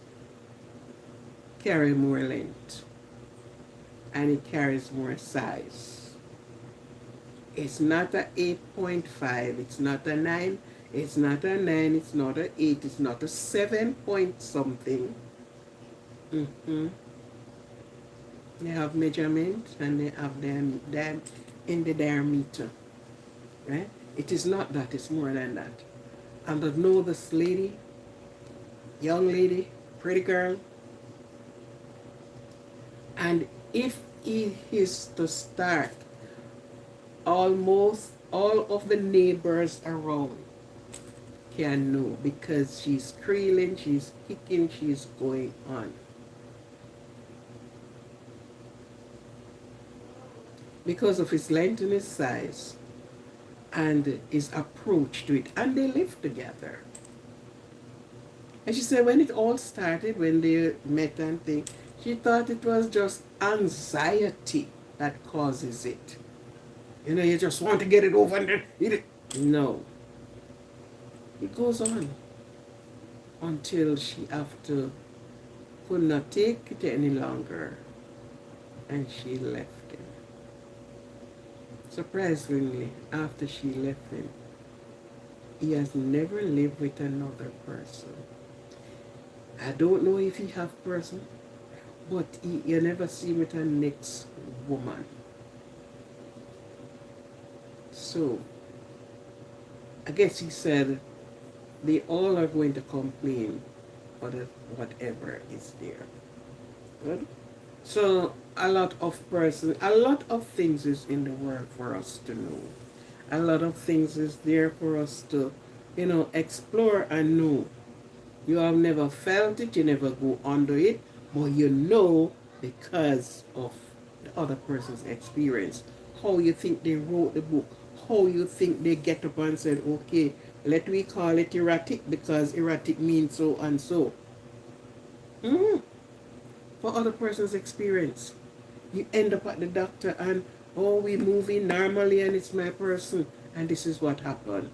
carry more length and it carries more size. It's not a 8.5, it's not a 9, it's not a 9, it's not a 8, it's not a 7 point something. They have measurement and they have them in the diameter, right? It is not that, it's more than that. And I know this lady, young lady, pretty girl, and if he is to start, almost all of the neighbors around can know because she's squealing, she's kicking, she's going on. Because of his length and his size and his approach to it. And they live together. And she said when it all started, when they met and things, she thought it was just anxiety that causes it. You know, you just want to get it over and then eat it. No. It goes on until she after could not take it any longer and she left him. Surprisingly, after she left him, he has never lived with another person. I don't know if he have person, but you never see with a next woman. So, I guess he said they all are going to complain for whatever is there. Good? So a lot of things is in the world for us to know. A lot of things is there for us to, explore and know. You have never felt it, you never go under it, but you know because of the other person's experience. How you think they wrote the book, how you think they get up and said, okay, let me call it erratic because erratic means so and so. For other person's experience. You end up at the doctor and, oh, we're moving normally and it's my person. And this is what happened.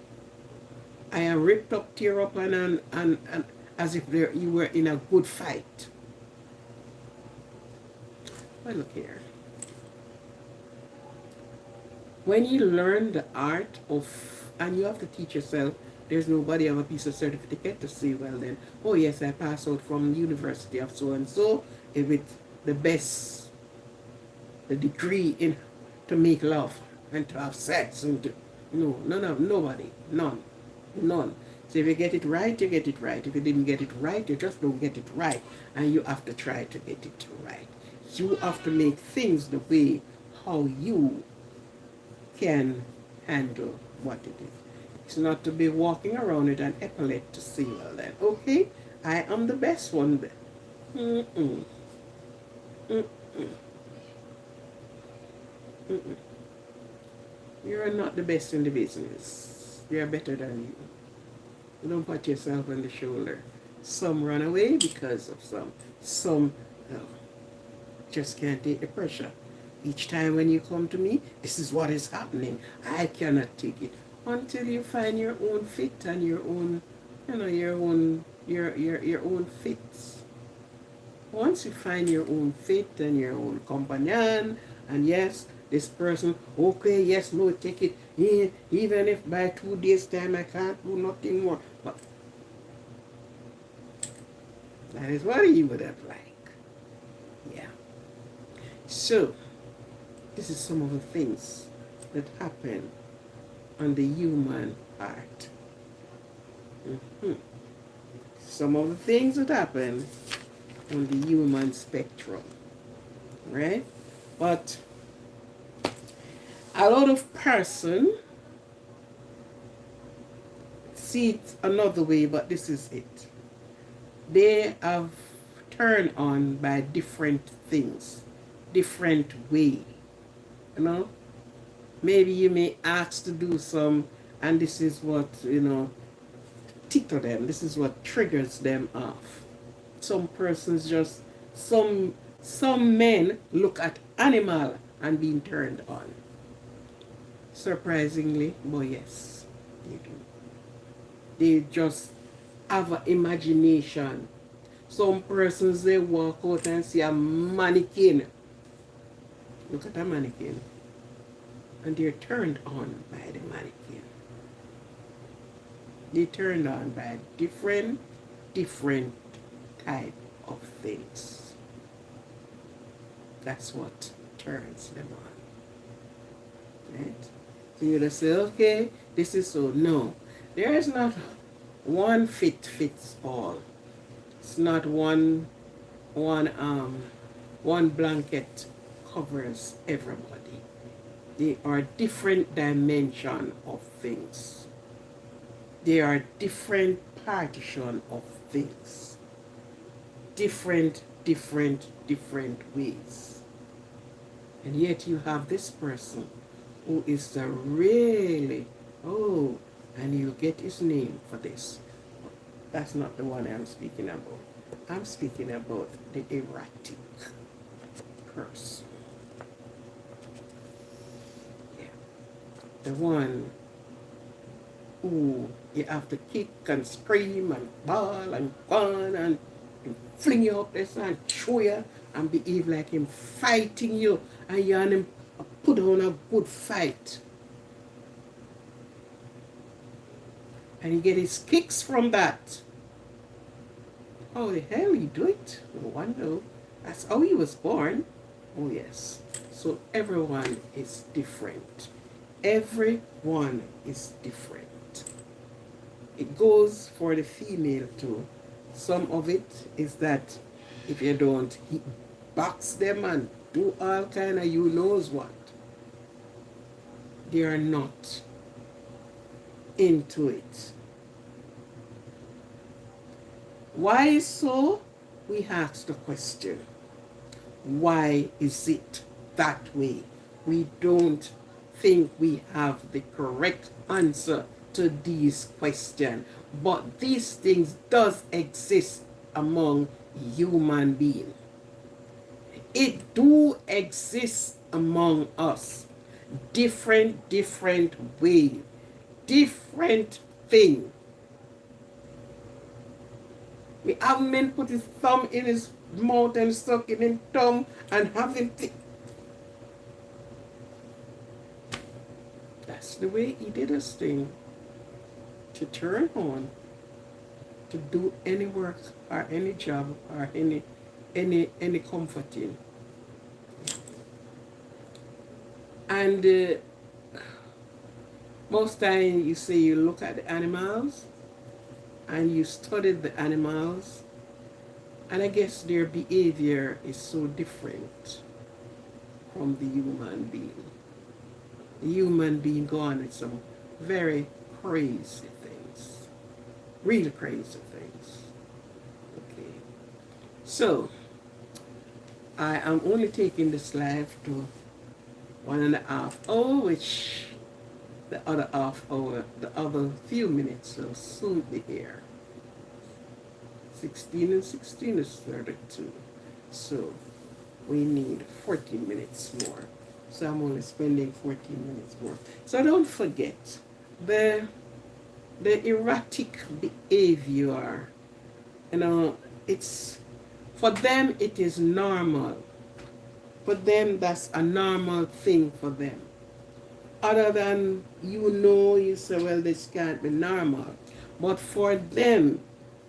I am ripped up, tear up, and as if you were in a good fight. Well, look here. When you learn the art of, and you have to teach yourself, there's nobody have a piece of certificate to say, well then, oh yes, I passed out from the University of so and so with the best, the degree in to make love and to have sex and to, nobody, none. So if you get it right, you get it right. If you didn't get it right, you just don't get it right, and you have to try to get it right. You have to make things the way how you can handle what it is. It's not to be walking around with an epaulette to say, well then, okay, I am the best one then. You're not the best in the business. You're better than you. You don't pat yourself on the shoulder. Some run away because of some just can't take the pressure. Each time when you come to me, this is what is happening. I cannot take it until you find your own fit and your own, your own fits. Once you find your own fit and your own companion, and yes, this person, okay, yes, no, take it, even if by 2 days time I can't do nothing more. But that is what he would have liked. Yeah. So, this is some of the things that happen on the human heart. Some of the things that happen on the human spectrum, right? But a lot of person see it another way, but this is it. They have turned on by different things, different way. You know, maybe you may ask to do some, and this is what, you know, tickle them. This is what triggers them off. Some persons just, some men look at animal and being turned on. Surprisingly, but yes, they do. They just have an imagination. Some persons, they walk out and see a mannequin. Look at a mannequin. And they're turned on by the mannequin. They're turned on by different type of things. That's what turns them on. Right? So you just say, okay, this is so. No. There is not one fits all. It's not one blanket covers everybody. They are different dimension of things. They are different partition of things. Different ways. And yet you have this person who is the really, oh, and you get his name for this. That's not the one I'm speaking about. I'm speaking about the erratic person. Yeah. The one who you have to kick and scream and bawl and gun and fling you up there and show you and behave like him fighting you, and you and him put on a good fight. And he get his kicks from that. How the hell you do it? No one knows. That's how he was born. Oh yes. So everyone is different. Everyone is different. It goes for the female too. Some of it is that if you don't box them and do all kind of you knows what, they are not into it. Why so? We ask the question. Why is it that way? We don't think we have the correct answer to these questions. But these things does exist among human beings. It do exist among us. Different way. Different thing. We have men put his thumb in his mouth and suck in his tongue and have him That's the way he did his thing. To turn on, to do any work or any job or any comforting. And most time you say you look at the animals and you study the animals, and I guess their behavior is so different from the human being. The human being go on with some very crazy things. Really crazy things. Okay. So, I am only taking this live to 1.5 hours, which the other half hour, the other few minutes will soon be here. 16 and 16 is 32. So we need 14 minutes more. So I'm only spending 14 minutes more. So don't forget, the erratic behavior, you know, it's, for them it is normal. For them, that's a normal thing for them. Other than, you say, well, this can't be normal. But for them,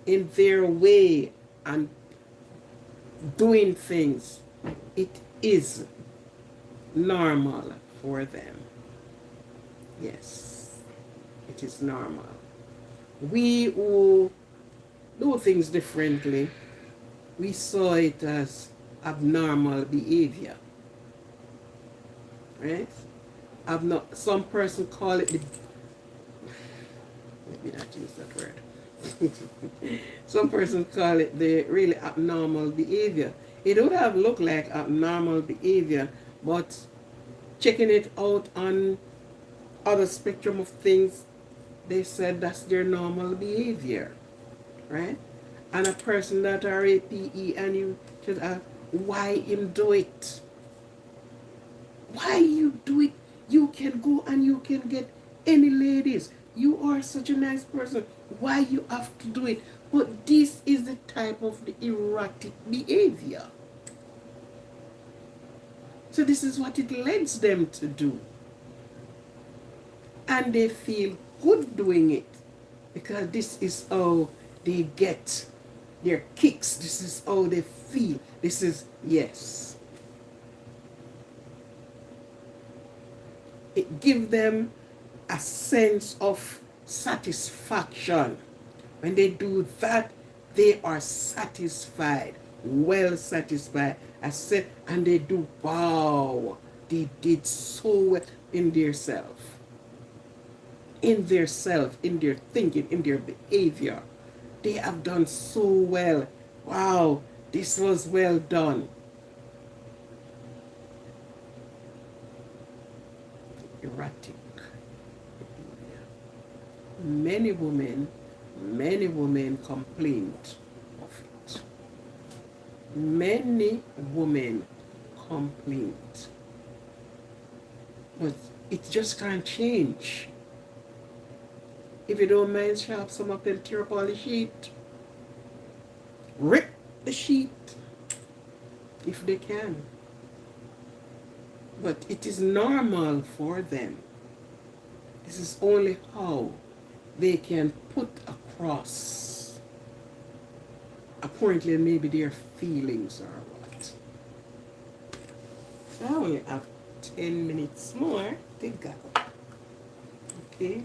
in their way and doing things, it is normal for them. Yes, it is normal. We who do things differently, we saw it as abnormal behavior. Right? Some person call it let me not use that word. Some person call it the really abnormal behavior. It would have looked like abnormal behavior, but checking it out on other spectrum of things, they said that's their normal behavior, right? And a person that are a PE and you should ask, why him do it? Why you do it? You can go and you can get any ladies. You are such a nice person. Why you have to do it? But this is the type of the erratic behavior. So this is what it leads them to do. And they feel good doing it because this is how they get their kicks. This is how they feel. This is, yes. It gives them a sense of satisfaction. When they do that, they are satisfied, well satisfied. I said, and they do, wow, they did so well in their self. In their self, in their thinking, in their behavior. They have done so well. Wow, this was well done. Erratic. Many women complained of it. Many women complained. But it just can't change. If you don't mind, sharp, some of them tear up all the sheet. Rip the sheet if they can. But it is normal for them. This is only how they can put across, apparently maybe their feelings or what. I only have 10 minutes more to go. Okay.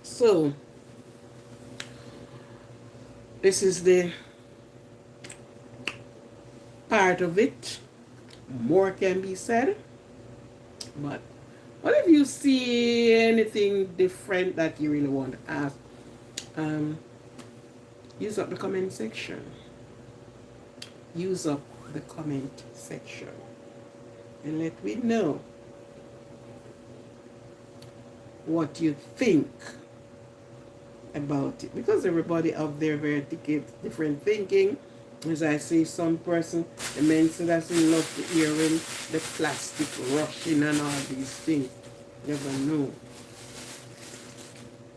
So, this is the part of it. More can be said. But what if you see anything different that you really want to ask? Use up the comment section. Use up the comment section. And let me know what you think about it, because everybody out there very different thinking. As I say, some person, the men say that they love to hearing the plastic rushing and all these things. Never know,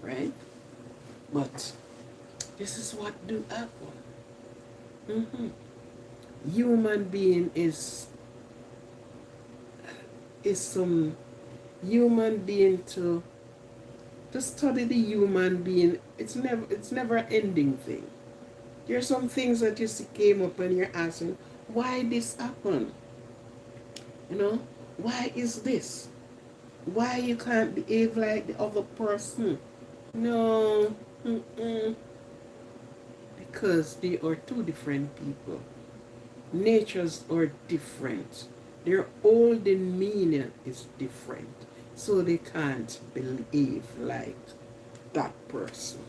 right? But this is what do happen. Human being is some human being to study the human being. It's never an ending thing. There are some things that you see came up and you're asking, why this happened? You know, why is this? Why you can't behave like the other person? No, because they are two different people. Natures are different. Their whole demeanor is different. So they can't behave like that person.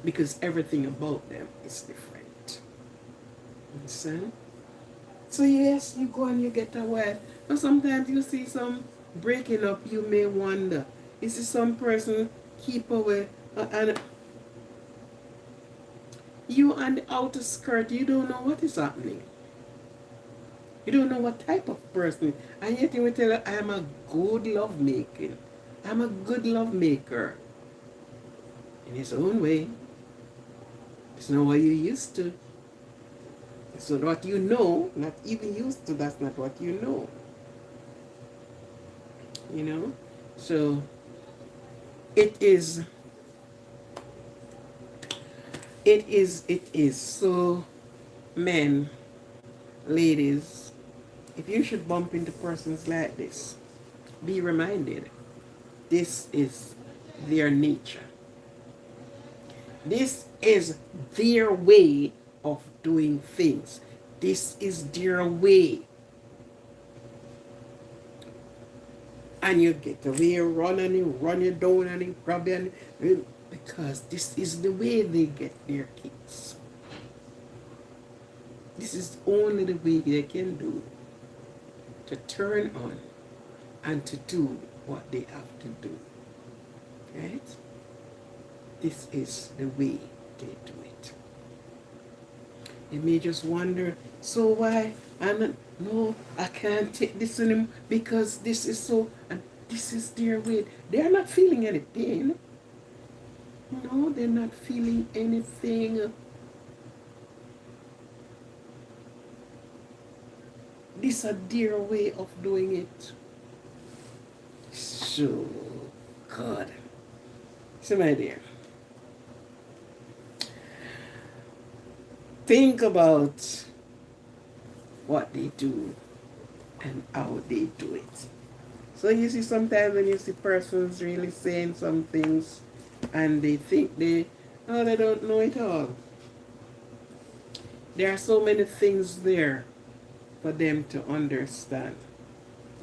Because everything about them is different. Understand? So yes, you go and you get a wife. But sometimes you see some breaking up, you may wonder. You see some person keep away and you on the outer skirt, you don't know what is happening. You don't know what type of person. And yet you will tell her, I am a good love making. I'm a good love maker. In his own way. It's not what you used to. It's not what you know, not even used to, that's not what you know. You know? So, it is. So, men, ladies, if you should bump into persons like this, be reminded, this is their nature. This is their way of doing things. This is their way. and you get away, run and you run you down and you grab you because this is the way they get their kicks. This is only the way they can do to turn on and to do what they have to do. Right? This is the way they do it. You may just wonder, so why? No, I can't take this anymore because this is so, and this is their way. They're not feeling any pain. No, they're not feeling anything. This is their way of doing it. So, God. So, my dear, think about what they do and how they do it. So you see, sometimes when you see persons really saying some things and they think they don't know it all. There are so many things there for them to understand.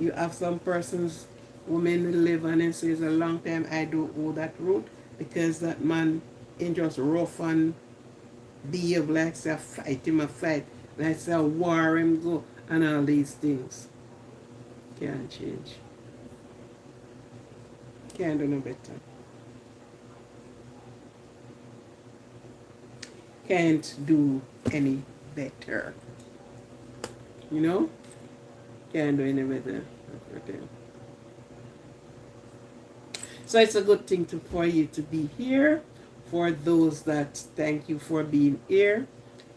You have some persons, women will live and they say, it's a long time I don't go that route because that man ain't just rough and behave like say fight him a fight, like say war him go and all these things. Can't change. Can't do no better. Can't do any better. You know? Can't do any better. So it's a good thing for you to be here. For those that, thank you for being here.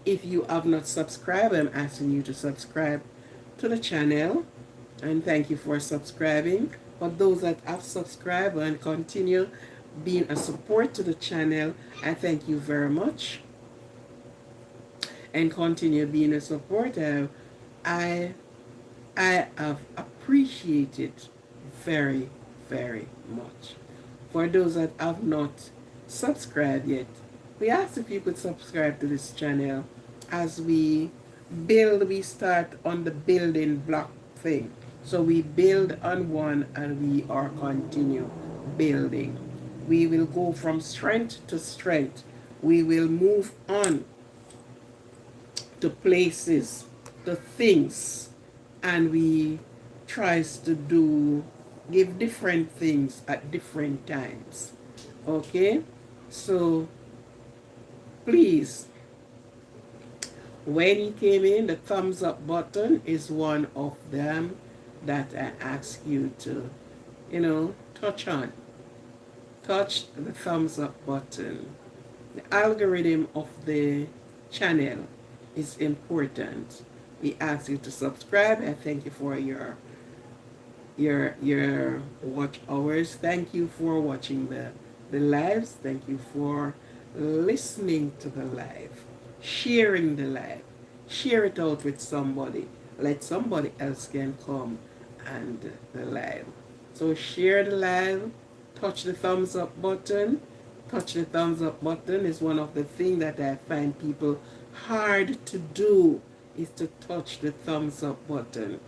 If you have not subscribed, I'm asking you to subscribe to the channel. And thank you for subscribing. For those that have subscribed and continue being a support to the channel, I thank you very much. And continue being a supporter. I have appreciated very, very much. For those that have not subscribed yet, we ask if you could subscribe to this channel as we start on the building block thing. So we build on one and we are continue building. We will go from strength to strength. We will move on to places, to things, and we tries to give different things at different times. Okay? So please, when you came in, the thumbs up button is one of them that I ask you to, touch on. Touch the thumbs up button. The algorithm of the channel is important. We ask you to subscribe. I thank you for your watch hours. Thank you for watching the lives. Thank you for listening to the live, sharing the live. Share it out with somebody. Let somebody else can come and the live. So share the live. Touch the thumbs up button. Touch the thumbs up button is one of the things that I find people hard to do, is to touch the thumbs up button.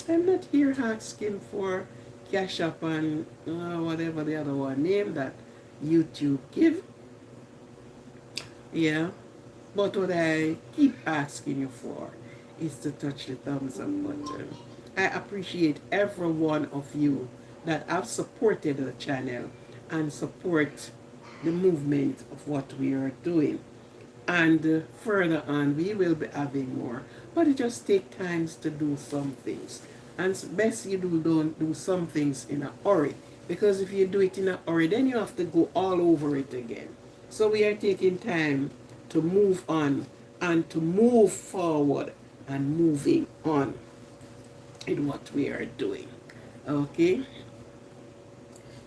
I'm not here asking for cash up and whatever the other one name that YouTube give. Yeah. But what I keep asking you for is to touch the thumbs up button. I appreciate every one of you that have supported the channel and support the movement of what we are doing. And further on, we will be having more. But it just takes time to do some things. And best you don't do some things in a hurry. Because if you do it in a hurry, then you have to go all over it again. So we are taking time to move on and to move forward and moving on in what we are doing. Okay?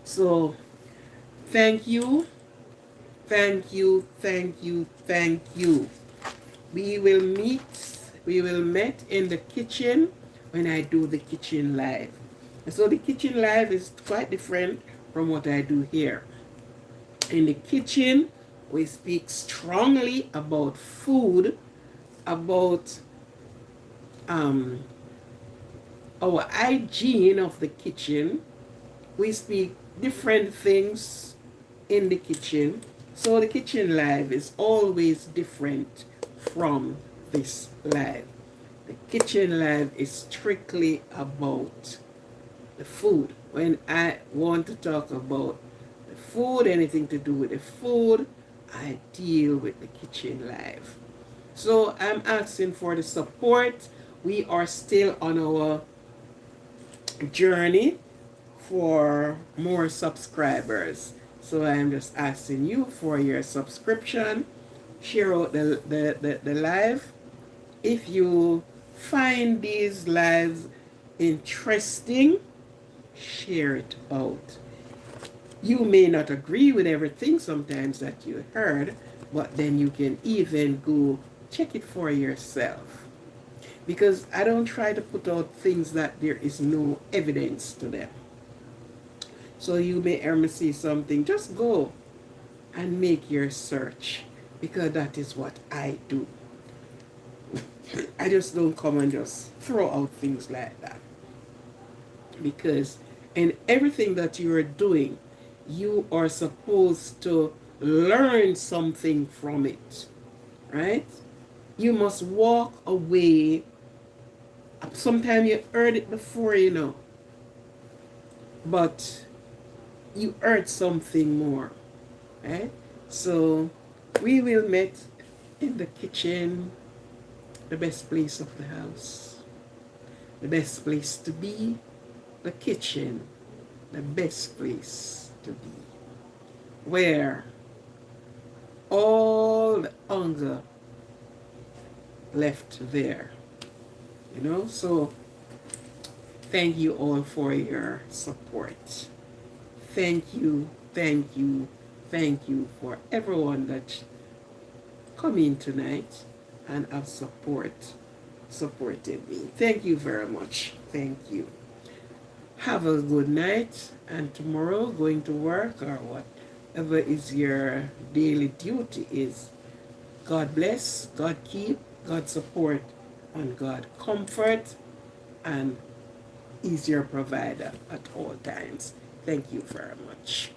So, thank you. Thank you, thank you, thank you. We will meet in the kitchen when I do the kitchen live. And so the kitchen live is quite different from what I do here. In the kitchen, we speak strongly about food, about our hygiene of the kitchen, we speak different things in the kitchen. So the kitchen live is always different from this live. The kitchen live is strictly about the food. When I want to talk about the food, anything to do with the food, I deal with the kitchen live. So I'm asking for the support. We are still on our journey for more subscribers. So I'm just asking you for your subscription. Share out the live. If you find these lives interesting, share it out. You may not agree with everything sometimes that you heard, but then you can even go check it for yourself. Because I don't try to put out things that there is no evidence to them. So you may hear me say something, just go and make your search, because that is what I do. I just don't come and just throw out things like that. Because in everything that you are doing, you are supposed to learn something from it, right? You must walk away. Sometimes you heard it before, but you heard something more, right? So we will meet in the kitchen, the best place of the house, the best place to be, the kitchen, the best place to be, where all the hunger left there, So thank you all for your support. Thank you, thank you, thank you for everyone that come in tonight and have supported me. Thank you very much. Thank you. Have a good night, and tomorrow going to work or whatever is your daily duty is. God bless, God keep, God support, and God comfort, and is your provider at all times. Thank you very much.